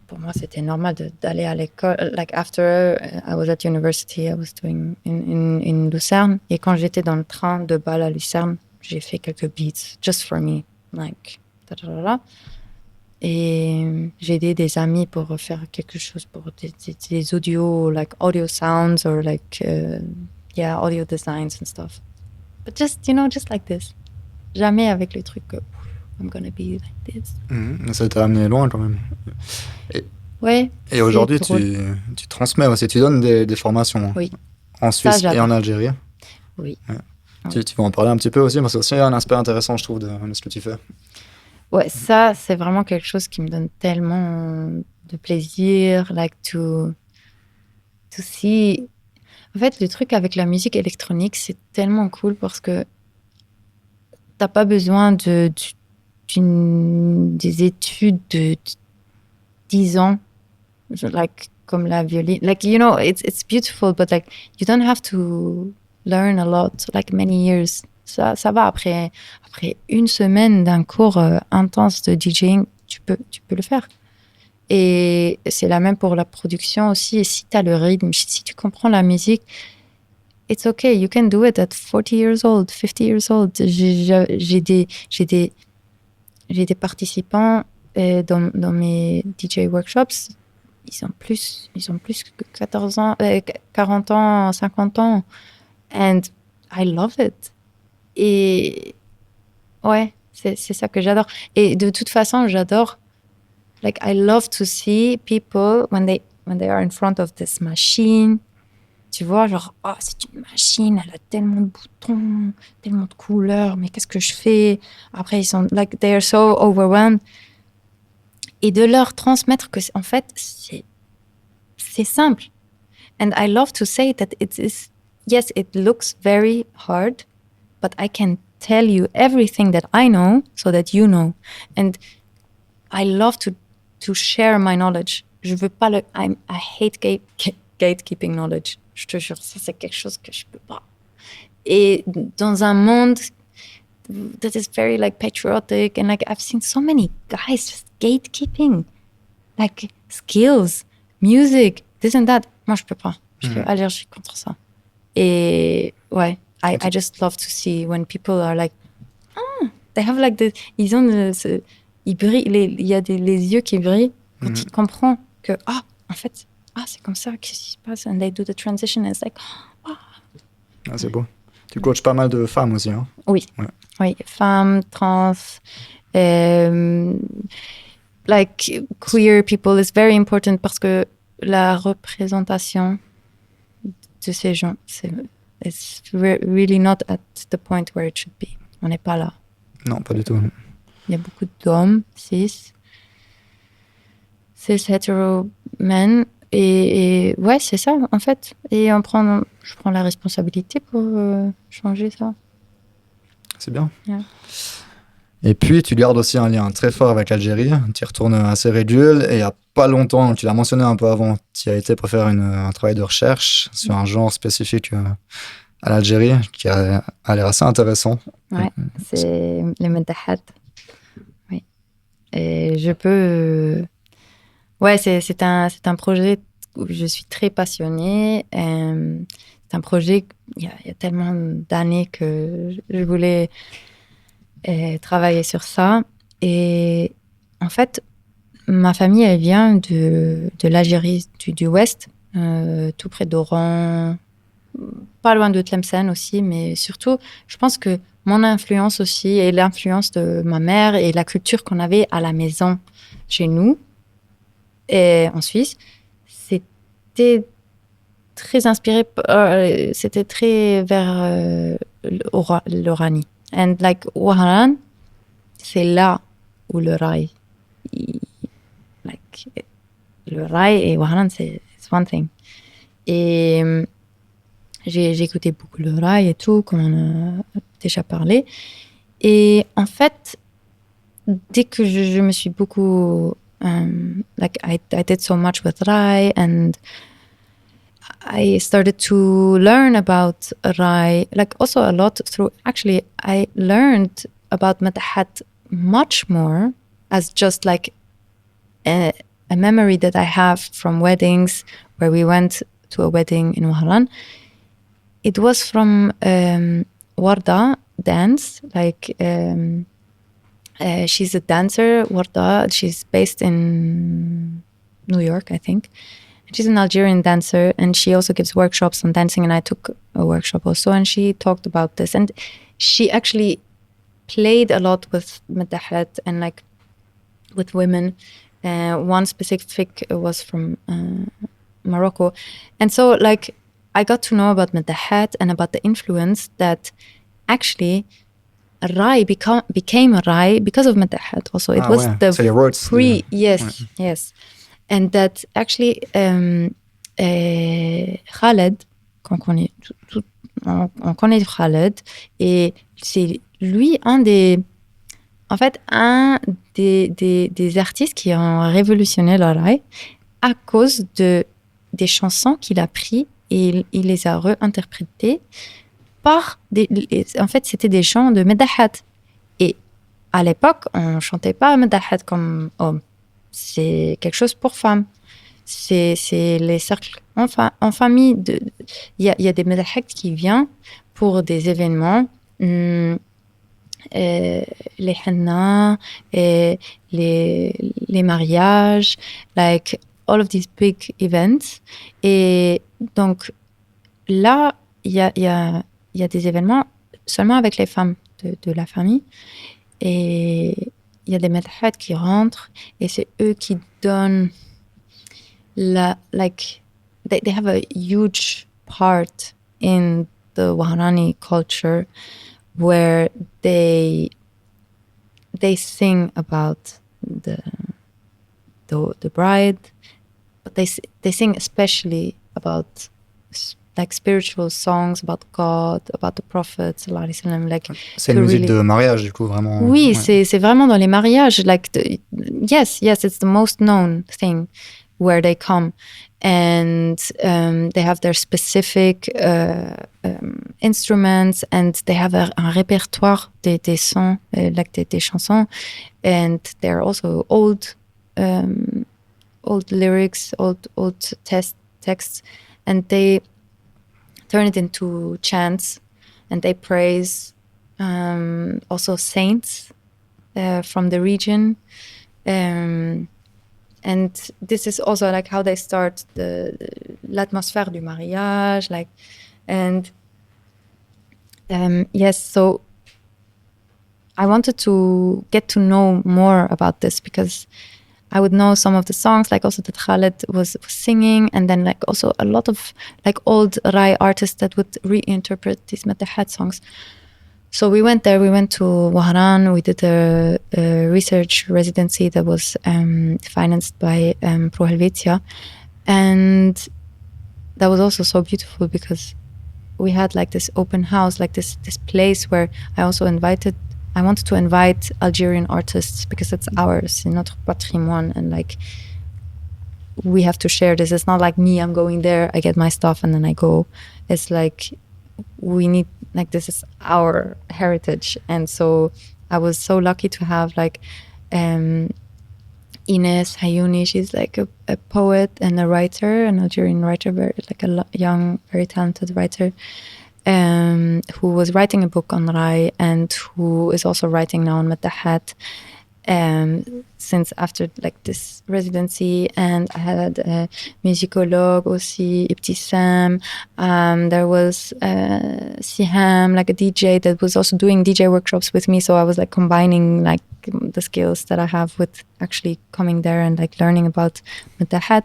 Speaker 2: Pour moi, c'était normal d'aller à l'école. Like after I was at university, I was doing in Lucerne. Et quand j'étais dans le train de bal à Lucerne, j'ai fait quelques beats just for me, like da. Et j'ai aidé des amis pour faire quelque chose pour des audio, like audio sounds or like audio designs and stuff. But just like this. Jamais avec le truc que I'm gonna be like this.
Speaker 1: Ça t'a amené loin quand même. Et aujourd'hui, tu transmets aussi, tu donnes des formations.
Speaker 2: Oui.
Speaker 1: En Suisse et en Algérie.
Speaker 2: Oui.
Speaker 1: Ouais. Tu vas en parler un petit peu aussi, parce que c'est aussi un aspect intéressant, je trouve, de ce que tu fais.
Speaker 2: Ouais, ça, c'est vraiment quelque chose qui me donne tellement de plaisir, like to see. En fait, le truc avec la musique électronique, c'est tellement cool parce que t'as pas besoin des études de 10 ans, like comme la violine. Like, it's beautiful, but like you don't have to learn a lot, like many years. Ça va après 1 semaine d'un cours intense de DJing, tu peux le faire. Et c'est la même pour la production aussi. Et si tu as le rythme, si tu comprends la musique, it's okay. You can do it at 40 years old, 50 years old. J'ai des participants dans mes DJ workshops. Ils ont plus que 14 ans, 40 ans, 50 ans. And I love it. Et ouais, c'est ça que j'adore. Et de toute façon, j'adore. Like, I love to see people when they are in front of this machine. Tu vois, genre, oh, c'est une machine, elle a tellement de boutons, tellement de couleurs, mais qu'est-ce que je fais? Après, ils sont, like, they are so overwhelmed. et de leur transmettre que, en fait, c'est simple. And I love to say that it is, yes, it looks very hard, but I can tell you everything that I know so that you know. And I love to share my knowledge. Je veux pas I hate gatekeeping knowledge. Je te jure, ça c'est quelque chose que je peux pas. Et dans un monde that is very like patriotic and like I've seen so many guys just gatekeeping like skills, music, this and that. Moi je peux pas. Je suis allergique contre ça. Et ouais, I just love to see when people are like they have like ils ont ils brillent, il y a les yeux qui brillent quand ils comprennent que en fait c'est comme ça qu'est-ce qui se passe, and they do the transition and it's like
Speaker 1: c'est beau. Tu coaches pas mal de femmes aussi, hein?
Speaker 2: Oui.
Speaker 1: Ouais.
Speaker 2: Oui, femmes, trans, like queer people is very important parce que la représentation de ces gens, it's really not at the point where it should be. On n'est pas là.
Speaker 1: Non, pas du tout.
Speaker 2: Il y a beaucoup d'hommes, cis hétéro men, et ouais, c'est ça en fait. Et je prends la responsabilité pour changer ça.
Speaker 1: C'est bien.
Speaker 2: Yeah.
Speaker 1: Et puis, tu gardes aussi un lien très fort avec l'Algérie. Tu y retournes assez régulier. Et il n'y a pas longtemps, tu l'as mentionné un peu avant, tu as été pour faire un travail de recherche sur un genre spécifique à l'Algérie qui a l'air assez intéressant.
Speaker 2: Ouais, c'est les Meddahat. Oui. Et je peux... Ouais, c'est un projet où je suis très passionnée. C'est un projet, il y a tellement d'années que je voulais travailler sur ça. Et en fait, ma famille, elle vient de l'Algérie du Ouest, tout près d'Oran, pas loin de Tlemcen aussi, mais surtout, je pense que mon influence aussi et l'influence de ma mère et la culture qu'on avait à la maison chez nous et en Suisse, c'était très inspiré, c'était très vers l'Oranie. And like Wahran, c'est là où le rail, like le rail et Wahran, c'est one thing. Et j'ai écouté beaucoup le rail et tout, comme on a déjà parlé. Et en fait, dès que je me suis beaucoup like I did so much with Rai, and I started to learn about Rai, like also a lot through, actually I learned about Meddahat much more as just like a memory that I have from weddings where we went to a wedding in Wahran. It was from Warda dance, like she's a dancer, Warda. She's based in New York, I think. She's an Algerian dancer, and she also gives workshops on dancing, and I took a workshop also, and she talked about this. And she actually played a lot with Meddahat and like with women. One specific was from Morocco. And so like I got to know about Meddahat and about the influence that actually Rai became a Rai because of Meddahat also. It was the
Speaker 1: so your roots,
Speaker 2: yes. And that actually Khaled, on connaît Khaled, et c'est lui un des artistes qui ont révolutionné le Rai à cause des chansons qu'il a pris et il les a réinterprétées par en fait, c'était des chants de Meddahat. Et à l'époque, on ne chantait pas Meddahat comme homme. C'est quelque chose pour femmes. C'est les cercles en famille. Il y a des Meddahat qui viennent pour des événements. Les henna, les mariages, like all of these big events. Et donc, là, il y a des événements seulement avec les femmes de la famille. Et il y a des Meddahat qui rentrent et c'est eux qui donnent like they have a huge part in the Wahrani culture where they sing about the bride, but they sing especially about like spiritual songs about God, about the Prophet, sallallahu alayhi wa sallam, like.
Speaker 1: C'est une musique de mariage, du coup, vraiment.
Speaker 2: Oui, c'est vraiment dans les mariages. Like, yes, it's the most known thing where they come. And they have their specific instruments, and they have un répertoire des sons, like des chansons. And they're also old lyrics, old texts. And they turn it into chants, and they praise also saints from the region, and this is also like how they start l'atmosphère du mariage, like, and yes. So I wanted to get to know more about this because I would know some of the songs, like also that Khaled was singing, and then like also a lot of like old Rai artists that would reinterpret these Matahat songs. So we went there, we went to Wahran, we did a research residency that was financed by Pro Helvetia. And that was also so beautiful because we had like this open house, like this place where I wanted to invite Algerian artists because it's ours, c'est notre patrimoine, and like we have to share this. It's not like me, I'm going there, I get my stuff and then I go. It's like we need, like, this is our heritage. And so I was so lucky to have like Ines Hayouni. She's like a poet and a writer, an Algerian writer, very like a young, very talented writer. Who was writing a book on Rai and who is also writing now on Matahat since after like this residency. And I had a musicologue aussi, Ibtissam. There was Siham, like a DJ that was also doing DJ workshops with me. So I was like combining like the skills that I have with actually coming there and like learning about Matahat.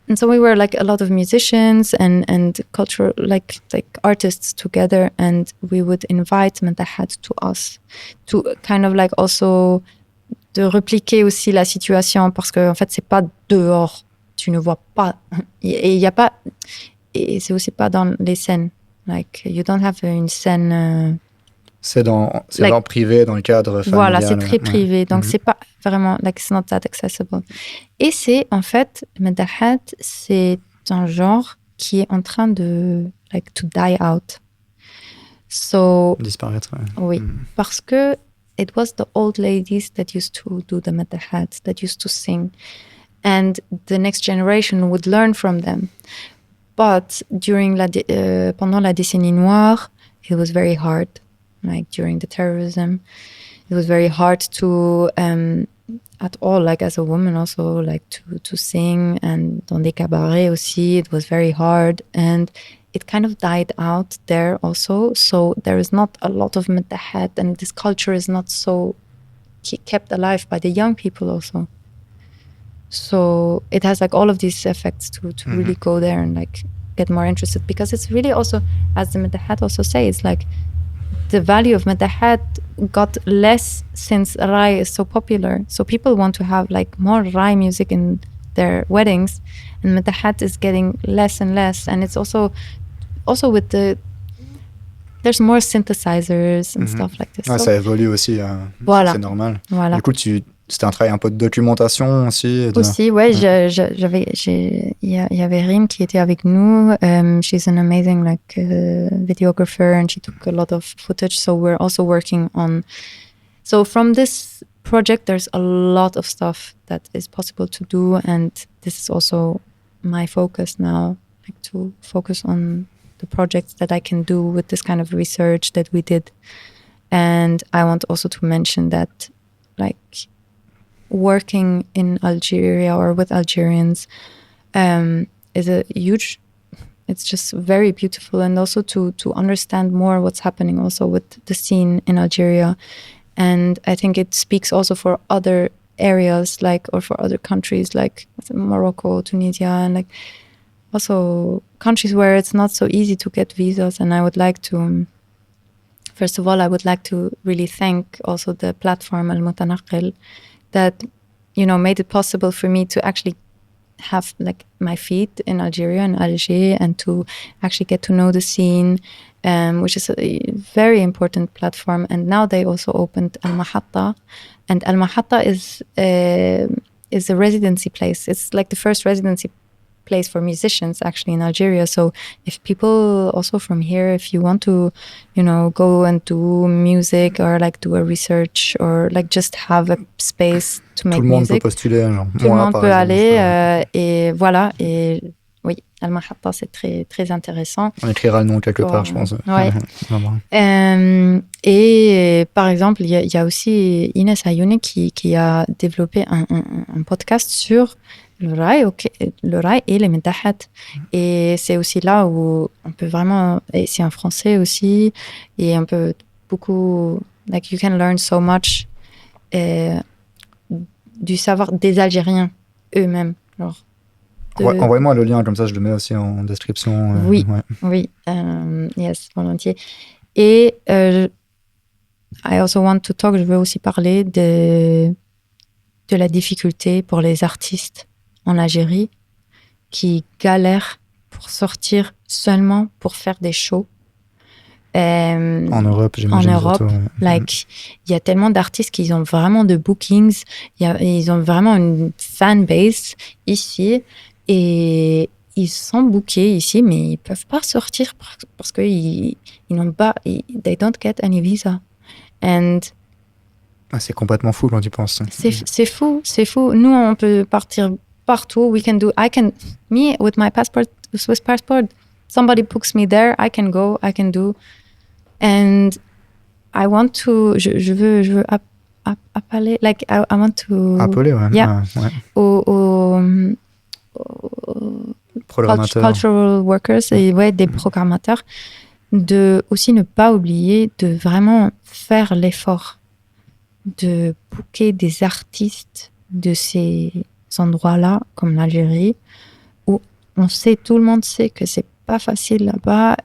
Speaker 2: And so we were like a lot of musicians and cultural like artists together, and we would invite Matahat to us to kind of like also de repliquer aussi la situation, parce que en fait c'est pas dehors, tu ne vois pas, et il y a pas, et c'est aussi pas dans les scènes, like you don't have une scène.
Speaker 1: C'est dans privé, dans le cadre familial.
Speaker 2: Voilà, c'est très privé. Donc, c'est pas vraiment, like, it's not that accessible. Et c'est, en fait, Matahat, c'est un genre qui est en train de, like, to die out. So,
Speaker 1: disparaître, ouais.
Speaker 2: Oui, parce que it was the old ladies that used to do the Matahat, that used to sing. And the next generation would learn from them. But pendant la décennie noire, it was very hard. Like during the terrorism, it was very hard to at all, like as a woman also, like to sing, and dans des cabarets aussi, it was very hard, and it kind of died out there also. So there is not a lot of Matahat, and this culture is not so kept alive by the young people also. So it has like all of these effects to really go there and like get more interested, because it's really also, as the Matahat also say, it's like the value of Matahat got less since Rai is so popular. So people want to have like more Rai music in their weddings, and Matahat is getting less and less. And it's also with there's more synthesizers and stuff like this.
Speaker 1: Ouais, so, ça évolue aussi,
Speaker 2: voilà.
Speaker 1: C'est normal.
Speaker 2: Voilà.
Speaker 1: Du coup, c'était un travail un peu de documentation aussi.
Speaker 2: Aussi, ouais. Il y avait Rim qui était avec nous. She's an amazing like videographer, and she took a lot of footage. So we're also working on. So from this project, there's a lot of stuff that is possible to do, and this is also my focus now, like to focus on the projects that I can do with this kind of research that we did. And I want also to mention that, like, working in Algeria or with Algerians is a huge, it's just very beautiful. And also to understand more what's happening also with the scene in Algeria. And I think it speaks also for other areas, like, or for other countries like Morocco, Tunisia, and like also countries where it's not so easy to get visas. And I would like to, first of all, I would like to really thank also the platform Al Mutanaqil, that made it possible for me to actually have like my feet in Algeria and Alger, and to actually get to know the scene, which is a very important platform. And now they also opened Al Mahatta, and Al Mahatta is a residency place. It's like the first residency place for musicians actually in Algeria. So if people also from here, if you want to, go and do music or like do a research or like just have a space to make
Speaker 1: Tout le monde
Speaker 2: music,
Speaker 1: peut postuler, genre.
Speaker 2: tout le monde
Speaker 1: par
Speaker 2: peut
Speaker 1: exemple,
Speaker 2: aller et voilà. Et oui, Al Mahatta, c'est très, très intéressant.
Speaker 1: On écrira le nom quelque part, je pense.
Speaker 2: Ouais. Et par exemple, il y a aussi Inès Ayouni qui a développé un podcast sur le rail et les mentahat. Et c'est aussi là où on peut vraiment, et c'est en français aussi, et on peut beaucoup, like you can learn so much du savoir des Algériens eux-mêmes.
Speaker 1: Envoyez-moi le lien, comme ça je le mets aussi en description.
Speaker 2: Oui, yes, volontiers. Et I also want to talk, je veux aussi parler de la difficulté pour les artistes en Algérie qui galèrent pour sortir seulement pour faire des shows.
Speaker 1: En Europe, j'imagine.
Speaker 2: En Europe,
Speaker 1: surtout,
Speaker 2: like, il y a tellement d'artistes qui ont vraiment de bookings, ils ont vraiment une fan base ici, et ils sont bookés ici, mais ils peuvent pas sortir parce que ils n'ont pas, they don't get any visa. And
Speaker 1: c'est complètement fou quand tu penses.
Speaker 2: C'est fou. Nous, on peut partir partout. Me with my passport, Swiss passport, somebody books me there, I can go, I can do. And I want to, je veux appeler, like I want to.
Speaker 1: Appeler, ouais.
Speaker 2: Yeah. Aux cultural workers et des programmateurs, de aussi ne pas oublier de vraiment faire l'effort de booker des artistes de ces endroits-là, comme l'Algérie, où tout le monde sait que c'est pas facile là-bas.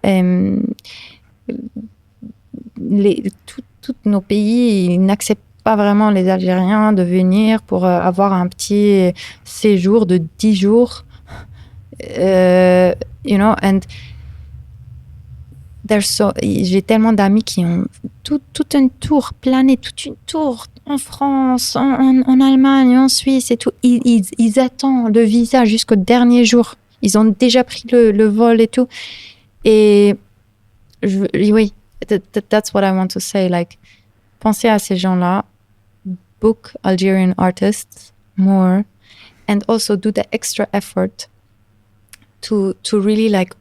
Speaker 2: Tous nos pays n'acceptent pas vraiment les Algériens de venir pour avoir un petit séjour de 10 jours. And j'ai tellement d'amis qui ont toute une tour en France, en Allemagne, en Suisse et tout. Ils attendent le visa jusqu'au dernier jour. Ils ont déjà pris le vol et tout. Et oui, that's what I want to say. Like, pensez à ces gens-là, book Algerian artists more, and also do the extra effort to really, like,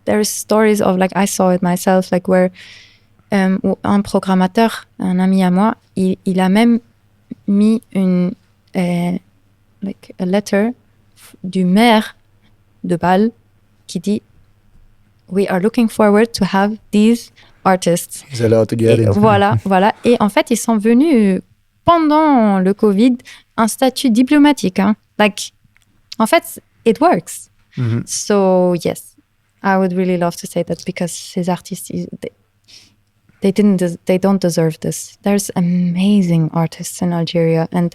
Speaker 2: there's stories of, like, I saw it myself, like, where un programmateur, un ami à moi, il a même mis like a letter du maire de Bâle qui dit we are looking forward to have these artists.
Speaker 1: He's allowed to get it.
Speaker 2: Voilà. Et en fait, ils sont venus pendant le Covid, un statut diplomatique. Hein. Like, en fait, it works.
Speaker 1: Mm-hmm.
Speaker 2: So yes, I would really love to say that, because ces artistes, they don't deserve this. There's amazing artists in Algeria, and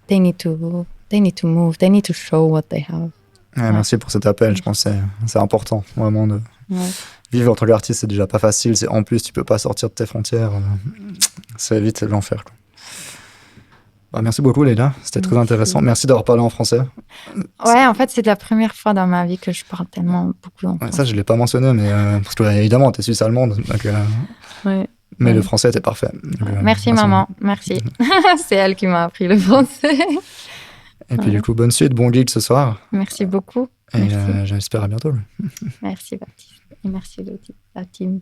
Speaker 2: they need to move. They need to show what they have.
Speaker 1: Ouais. Merci pour cet appel. Je pense que c'est important, vraiment, de vivre en tant qu'artiste. C'est déjà pas facile. En plus, tu peux pas sortir de tes frontières. C'est vite l'enfer, quoi. Merci beaucoup, Leïla. C'était très intéressant. Merci d'avoir parlé en français.
Speaker 2: Ouais, en fait, c'est la première fois dans ma vie que je parle tellement beaucoup en français.
Speaker 1: Ça, je l'ai pas mentionné, mais parce que évidemment, t'es suisse-allemande. Donc, mais le français était parfait. Donc,
Speaker 2: merci, maman. Merci. C'est elle qui m'a appris le français.
Speaker 1: Et puis, du coup, bonne suite, bon gig ce soir.
Speaker 2: Merci beaucoup.
Speaker 1: Et j'espère à bientôt.
Speaker 2: Merci, Baptiste. Et merci, la team.